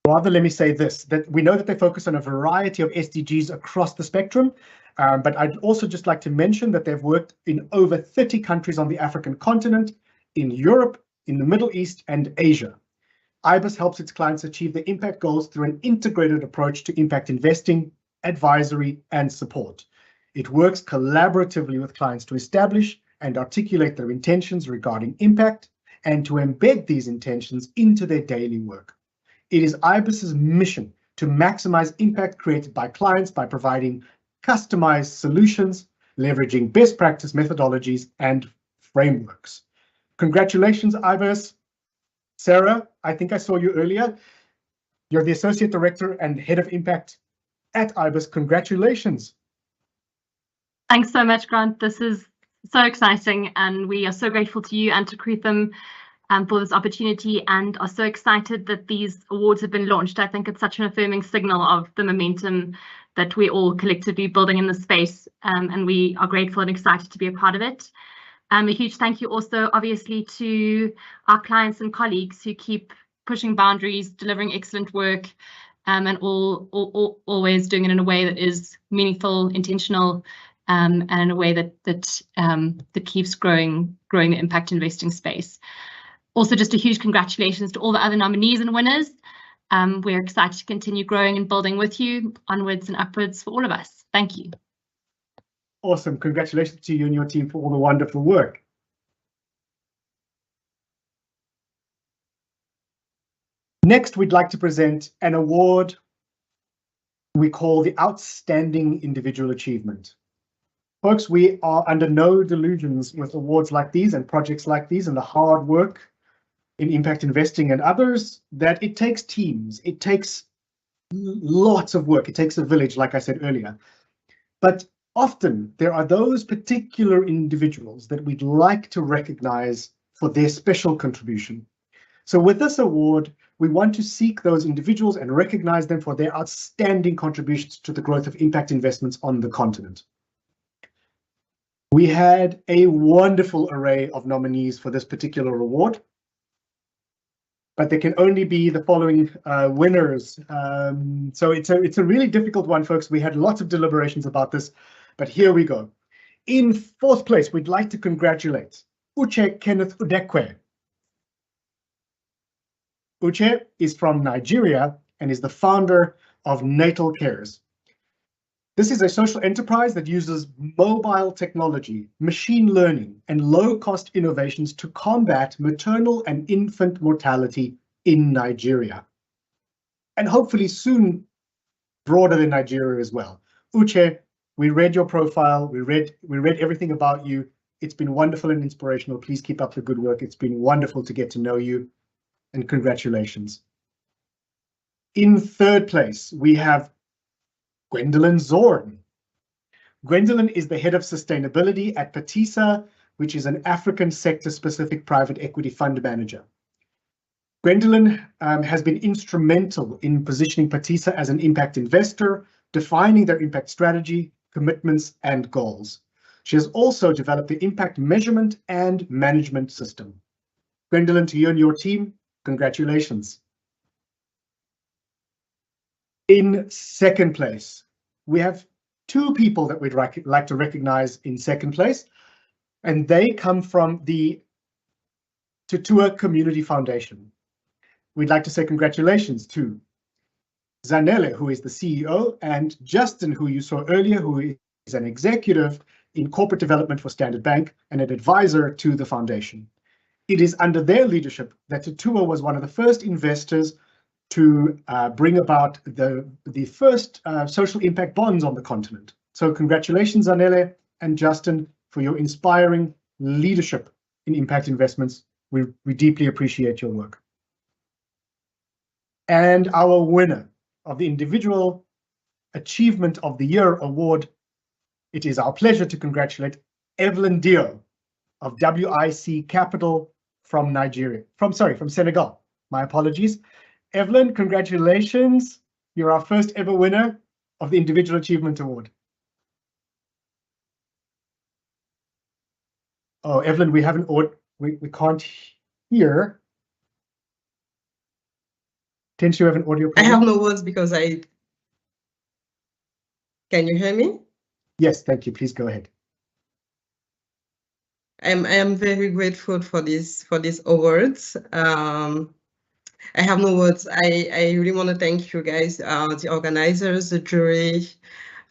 let me say this, that we know that they focus on a variety of SDGs across the spectrum, but I'd also just like to mention that they've worked in over 30 countries on the African continent, in Europe, in the Middle East, and Asia. IBIS helps its clients achieve their impact goals through an integrated approach to impact investing, advisory, and support. It works collaboratively with clients to establish and articulate their intentions regarding impact and to embed these intentions into their daily work. It is IBIS's mission to maximize impact created by clients by providing customized solutions, leveraging best practice methodologies and frameworks. Congratulations, IBIS. Sarah, I think I saw you earlier. You're the Associate Director and Head of Impact at IBIS. Congratulations. Thanks so much, Grant. This is so exciting, and we are so grateful to you and to Krutham for this opportunity, and are so excited that these awards have been launched. I think it's such an affirming signal of the momentum that we're all collectively building in this space, and we are grateful and excited to be a part of it. A huge thank you also, obviously, to our clients and colleagues who keep pushing boundaries, delivering excellent work, and always doing it in a way that is meaningful, intentional, and in a way that keeps growing the impact investing space. Also, just a huge congratulations to all the other nominees and winners. We're excited to continue growing and building with you, onwards and upwards for all of us. Thank you. Awesome. Congratulations to you and your team for all the wonderful work. Next, we'd like to present an award we call the Outstanding Individual Achievement. Folks, we are under no delusions with awards like these and projects like these and the hard work in impact investing and others, that it takes teams, it takes lots of work, it takes a village, like I said earlier. But often there are those particular individuals that we'd like to recognize for their special contribution. So with this award, we want to seek those individuals and recognize them for their outstanding contributions to the growth of impact investments on the continent. We had a wonderful array of nominees for this particular award, but there can only be the following winners. So it's a really difficult one, folks. We had lots of deliberations about this, but here we go. In fourth place, we'd like to congratulate Uche Kenneth Udekwe. Uche is from Nigeria and is the founder of Natal Cares. This is a social enterprise that uses mobile technology, machine learning, and low-cost innovations to combat maternal and infant mortality in Nigeria. And hopefully soon broader than Nigeria as well. Uche, we read your profile, we read everything about you. It's been wonderful and inspirational. Please keep up the good work. It's been wonderful to get to know you, and congratulations. In third place, we have Gwendolyn Zorn. Gwendolyn is the head of sustainability at Patisa, which is an African sector-specific private equity fund manager. Gwendolyn has been instrumental in positioning Patisa as an impact investor, defining their impact strategy, commitments, and goals. She has also developed the impact measurement and management system. Gwendolyn, to you and your team, congratulations. In second place, we have two people that we'd like to recognize in second place, and they come from the Tutua Community Foundation. We'd like to say congratulations to Zanele, who is the CEO, and Justin, who you saw earlier, who is an executive in corporate development for Standard Bank and an advisor to the foundation. It is under their leadership that Tutua was one of the first investors to bring about the first social impact bonds on the continent. So congratulations, Zanele and Justin, for your inspiring leadership in impact investments. We deeply appreciate your work. And our winner of the Individual Achievement of the Year Award, it is our pleasure to congratulate Evelyn Dio of WIC Capital from Senegal. My apologies. Evelyn, congratulations. You're our first ever winner of the Individual Achievement Award. Oh, Evelyn, we haven't, we can't hear. Didn't you have an audio problem? I have no words because can you hear me? Yes, thank you. Please go ahead. I am very grateful for these awards. I have no words. I really want to thank you guys, the organizers, the jury.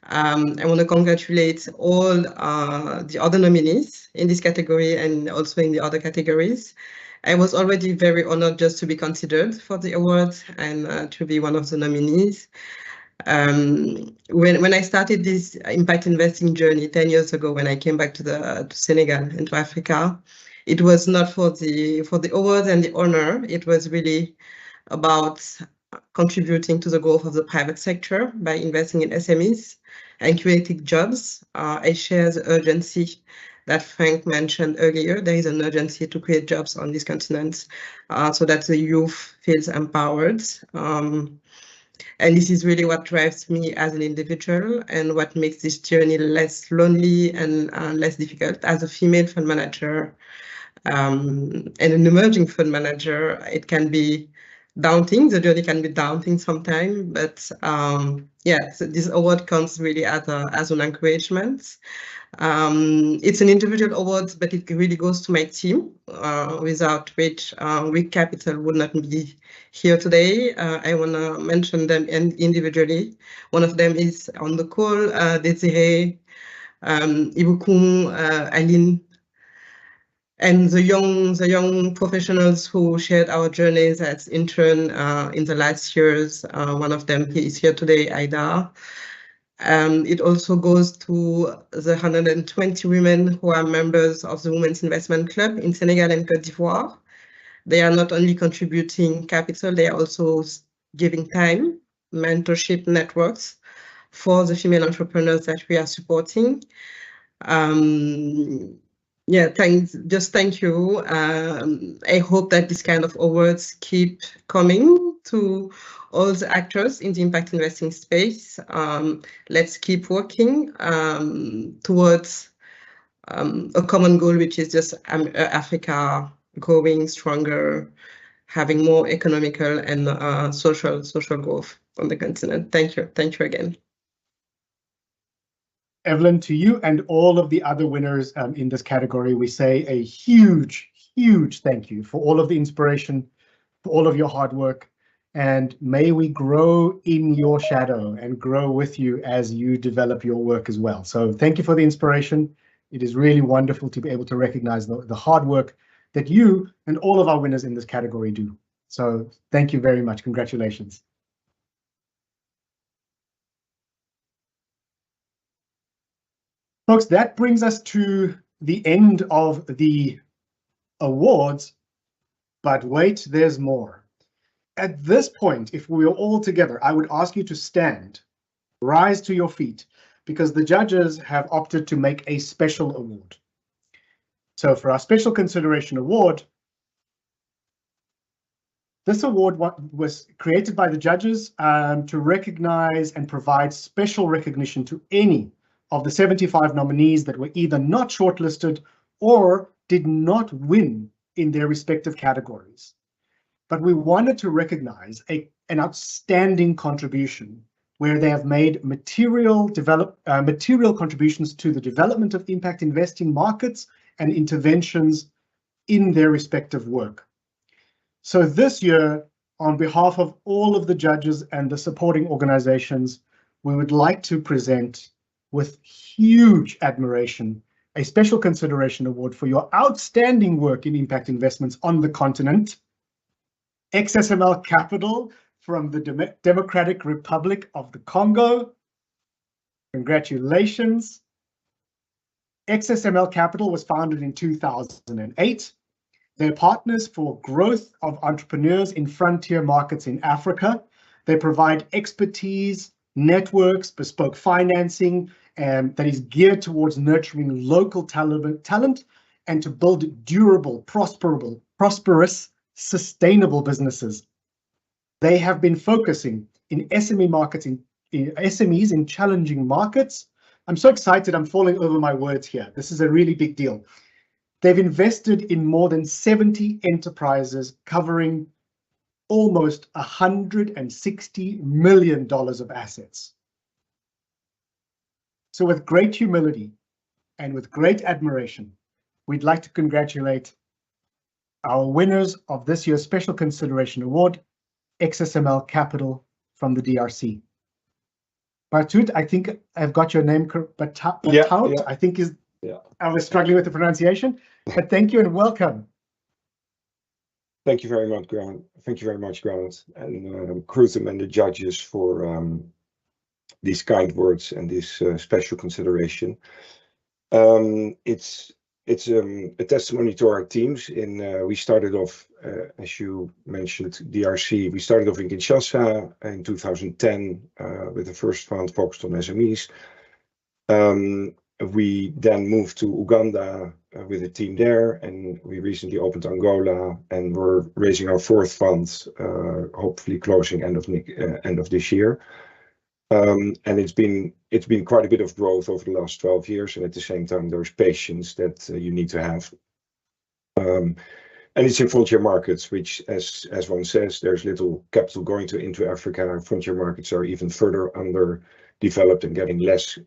I want to congratulate all the other nominees in this category and also in the other categories. I was already very honored just to be considered for the award and to be one of the nominees. When I started this impact investing journey 10 years ago, when I came back to Senegal and to Africa, it was not for the award and the honor. It was really about contributing to the growth of the private sector by investing in SMEs and creating jobs. I share the urgency that Frank mentioned earlier. There is an urgency to create jobs on this continent so that the youth feels empowered. And this is really what drives me as an individual and what makes this journey less lonely and less difficult. As a female fund manager and an emerging fund manager, it can be daunting. The journey can be daunting sometimes, but yeah, so this award comes really as an encouragement. It's an individual award, but it really goes to my team, without which Week Capital would not be here today. I want to mention them individually. One of them is on the call, Desiree, Ibukun, Aline, and the young professionals who shared our journeys as intern in the last years. One of them is here today, Aida. It also goes to the 120 women who are members of the Women's Investment Club in Senegal and Côte d'Ivoire. They are not only contributing capital, they are also giving time, mentorship networks for the female entrepreneurs that we are supporting. Yeah, thank you. I hope that this kind of awards keep coming to all the actors in the impact investing space. Let's keep working towards a common goal, which is just Africa growing stronger, having more economical and social growth on the continent. Thank you again. Evelyn, to you and all of the other winners in this category, we say a huge, huge thank you for all of the inspiration, for all of your hard work, and may we grow in your shadow and grow with you as you develop your work as well. So thank you for the inspiration. It is really wonderful to be able to recognize the hard work that you and all of our winners in this category do. So thank you very much. Congratulations. Folks, that brings us to the end of the awards, but wait, there's more. At this point, if we are all together, I would ask you to stand, rise to your feet, because the judges have opted to make a special award. So for our special consideration award, this award was created by the judges to recognize and provide special recognition to any of the 75 nominees that were either not shortlisted or did not win in their respective categories. But we wanted to recognize an outstanding contribution where they have made material contributions to the development of impact investing markets and interventions in their respective work. So this year, on behalf of all of the judges and the supporting organizations, we would like to present with huge admiration a special consideration award for your outstanding work in impact investments on the continent. XSML Capital from the Democratic Republic of the Congo. Congratulations. XSML Capital was founded in 2008. They're partners for growth of entrepreneurs in frontier markets in Africa. They provide expertise, networks, bespoke financing, that is geared towards nurturing local talent and to build durable, prosperous, sustainable businesses. They have been focusing in SME markets, in SMEs in challenging markets. I'm so excited, I'm falling over my words here. This is a really big deal. They've invested in more than 70 enterprises covering almost $160 million of assets. So with great humility and with great admiration, we'd like to congratulate our winners of this year's Special Consideration Award, XSML Capital from the DRC. Bartut, I think I've got your name correct, Batout, yeah. I think is, yeah. I was struggling with the pronunciation, but thank you and welcome. Thank you very much, Grant. Thank you very much, Grant, and Krutham and the judges for these kind words and this special consideration. It's a testimony to our teams. We started off, as you mentioned, DRC. We started off in Kinshasa in 2010 with the first fund focused on SMEs. We then moved to Uganda with a team there, and we recently opened Angola, and we're raising our fourth fund, hopefully closing end of this year. And it's been quite a bit of growth over the last 12 years, and at the same time there's patience that you need to have. And And it's in frontier markets, which, as one says, there's little capital going into Africa. Frontier markets are even further underdeveloped and getting less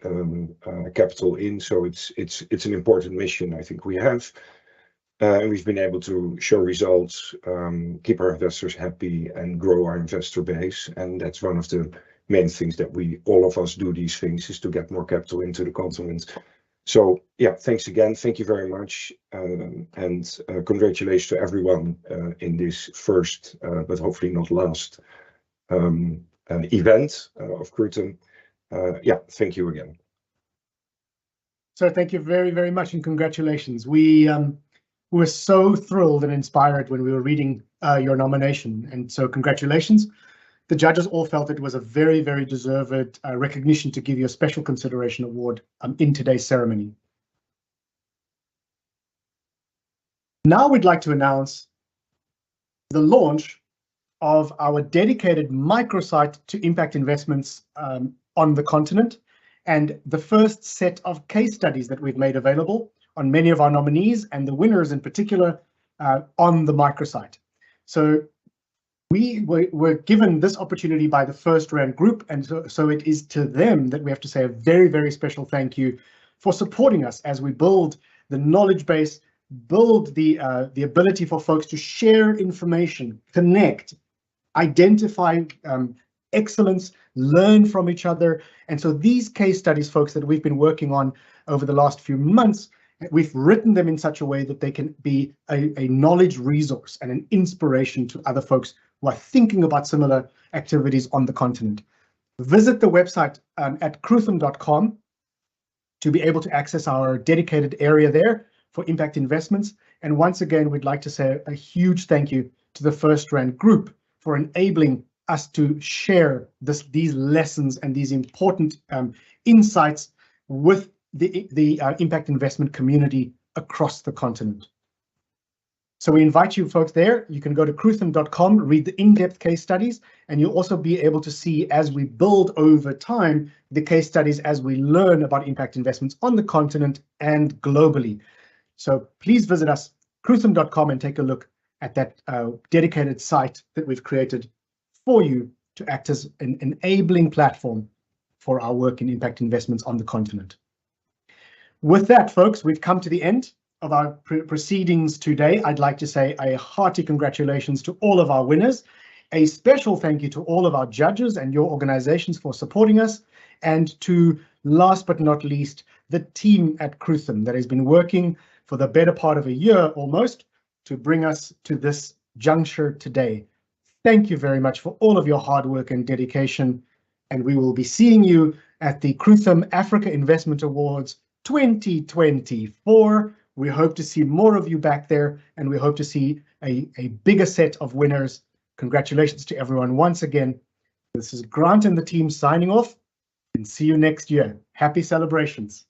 capital in. So it's an important mission I think we have. And we've been able to show results, keep our investors happy, and grow our investor base. And that's one of the main things that all of us do these things, is to get more capital into the continent. So yeah, thanks again. Thank you very much. And congratulations to everyone in this first, but hopefully not last, event of Krutham. Yeah, thank you again. So thank you very, very much, and congratulations. We were so thrilled and inspired when we were reading your nomination, and so congratulations. The judges all felt it was a very, very deserved recognition to give you a special consideration award in today's ceremony. Now we'd like to announce the launch of our dedicated microsite to impact investments on the continent, and the first set of case studies that we've made available on many of our nominees and the winners in particular on the microsite. So we were given this opportunity by the First Rand Group, and so it is to them that we have to say a very, very special thank you for supporting us as we build the knowledge base, build the ability for folks to share information, connect, identify excellence, learn from each other. And so these case studies, folks, that we've been working on over the last few months, we've written them in such a way that they can be a knowledge resource and an inspiration to other folks who are thinking about similar activities on the continent. Visit the website at krutham.com to be able to access our dedicated area there for impact investments. And once again, we'd like to say a huge thank you to the First Rand Group for enabling us to share these lessons and these important insights with the impact investment community across the continent. So we invite you folks there. You can go to krutham.com, read the in-depth case studies, and you'll also be able to see, as we build over time, the case studies as we learn about impact investments on the continent and globally. So please visit us, krutham.com, and take a look at that dedicated site that we've created for you to act as an enabling platform for our work in impact investments on the continent. With that, folks, we've come to the end of our proceedings today. I'd like to say a hearty congratulations to all of our winners, a special thank you to all of our judges and your organizations for supporting us, and to, last but not least, the team at Krutham that has been working for the better part of a year almost to bring us to this juncture today. Thank you very much for all of your hard work and dedication, and we will be seeing you at the Krutham Africa Investment Awards 2024. We hope to see more of you back there, and we hope to see a bigger set of winners. Congratulations to everyone once again. This is Grant and the team signing off, and see you next year. Happy celebrations.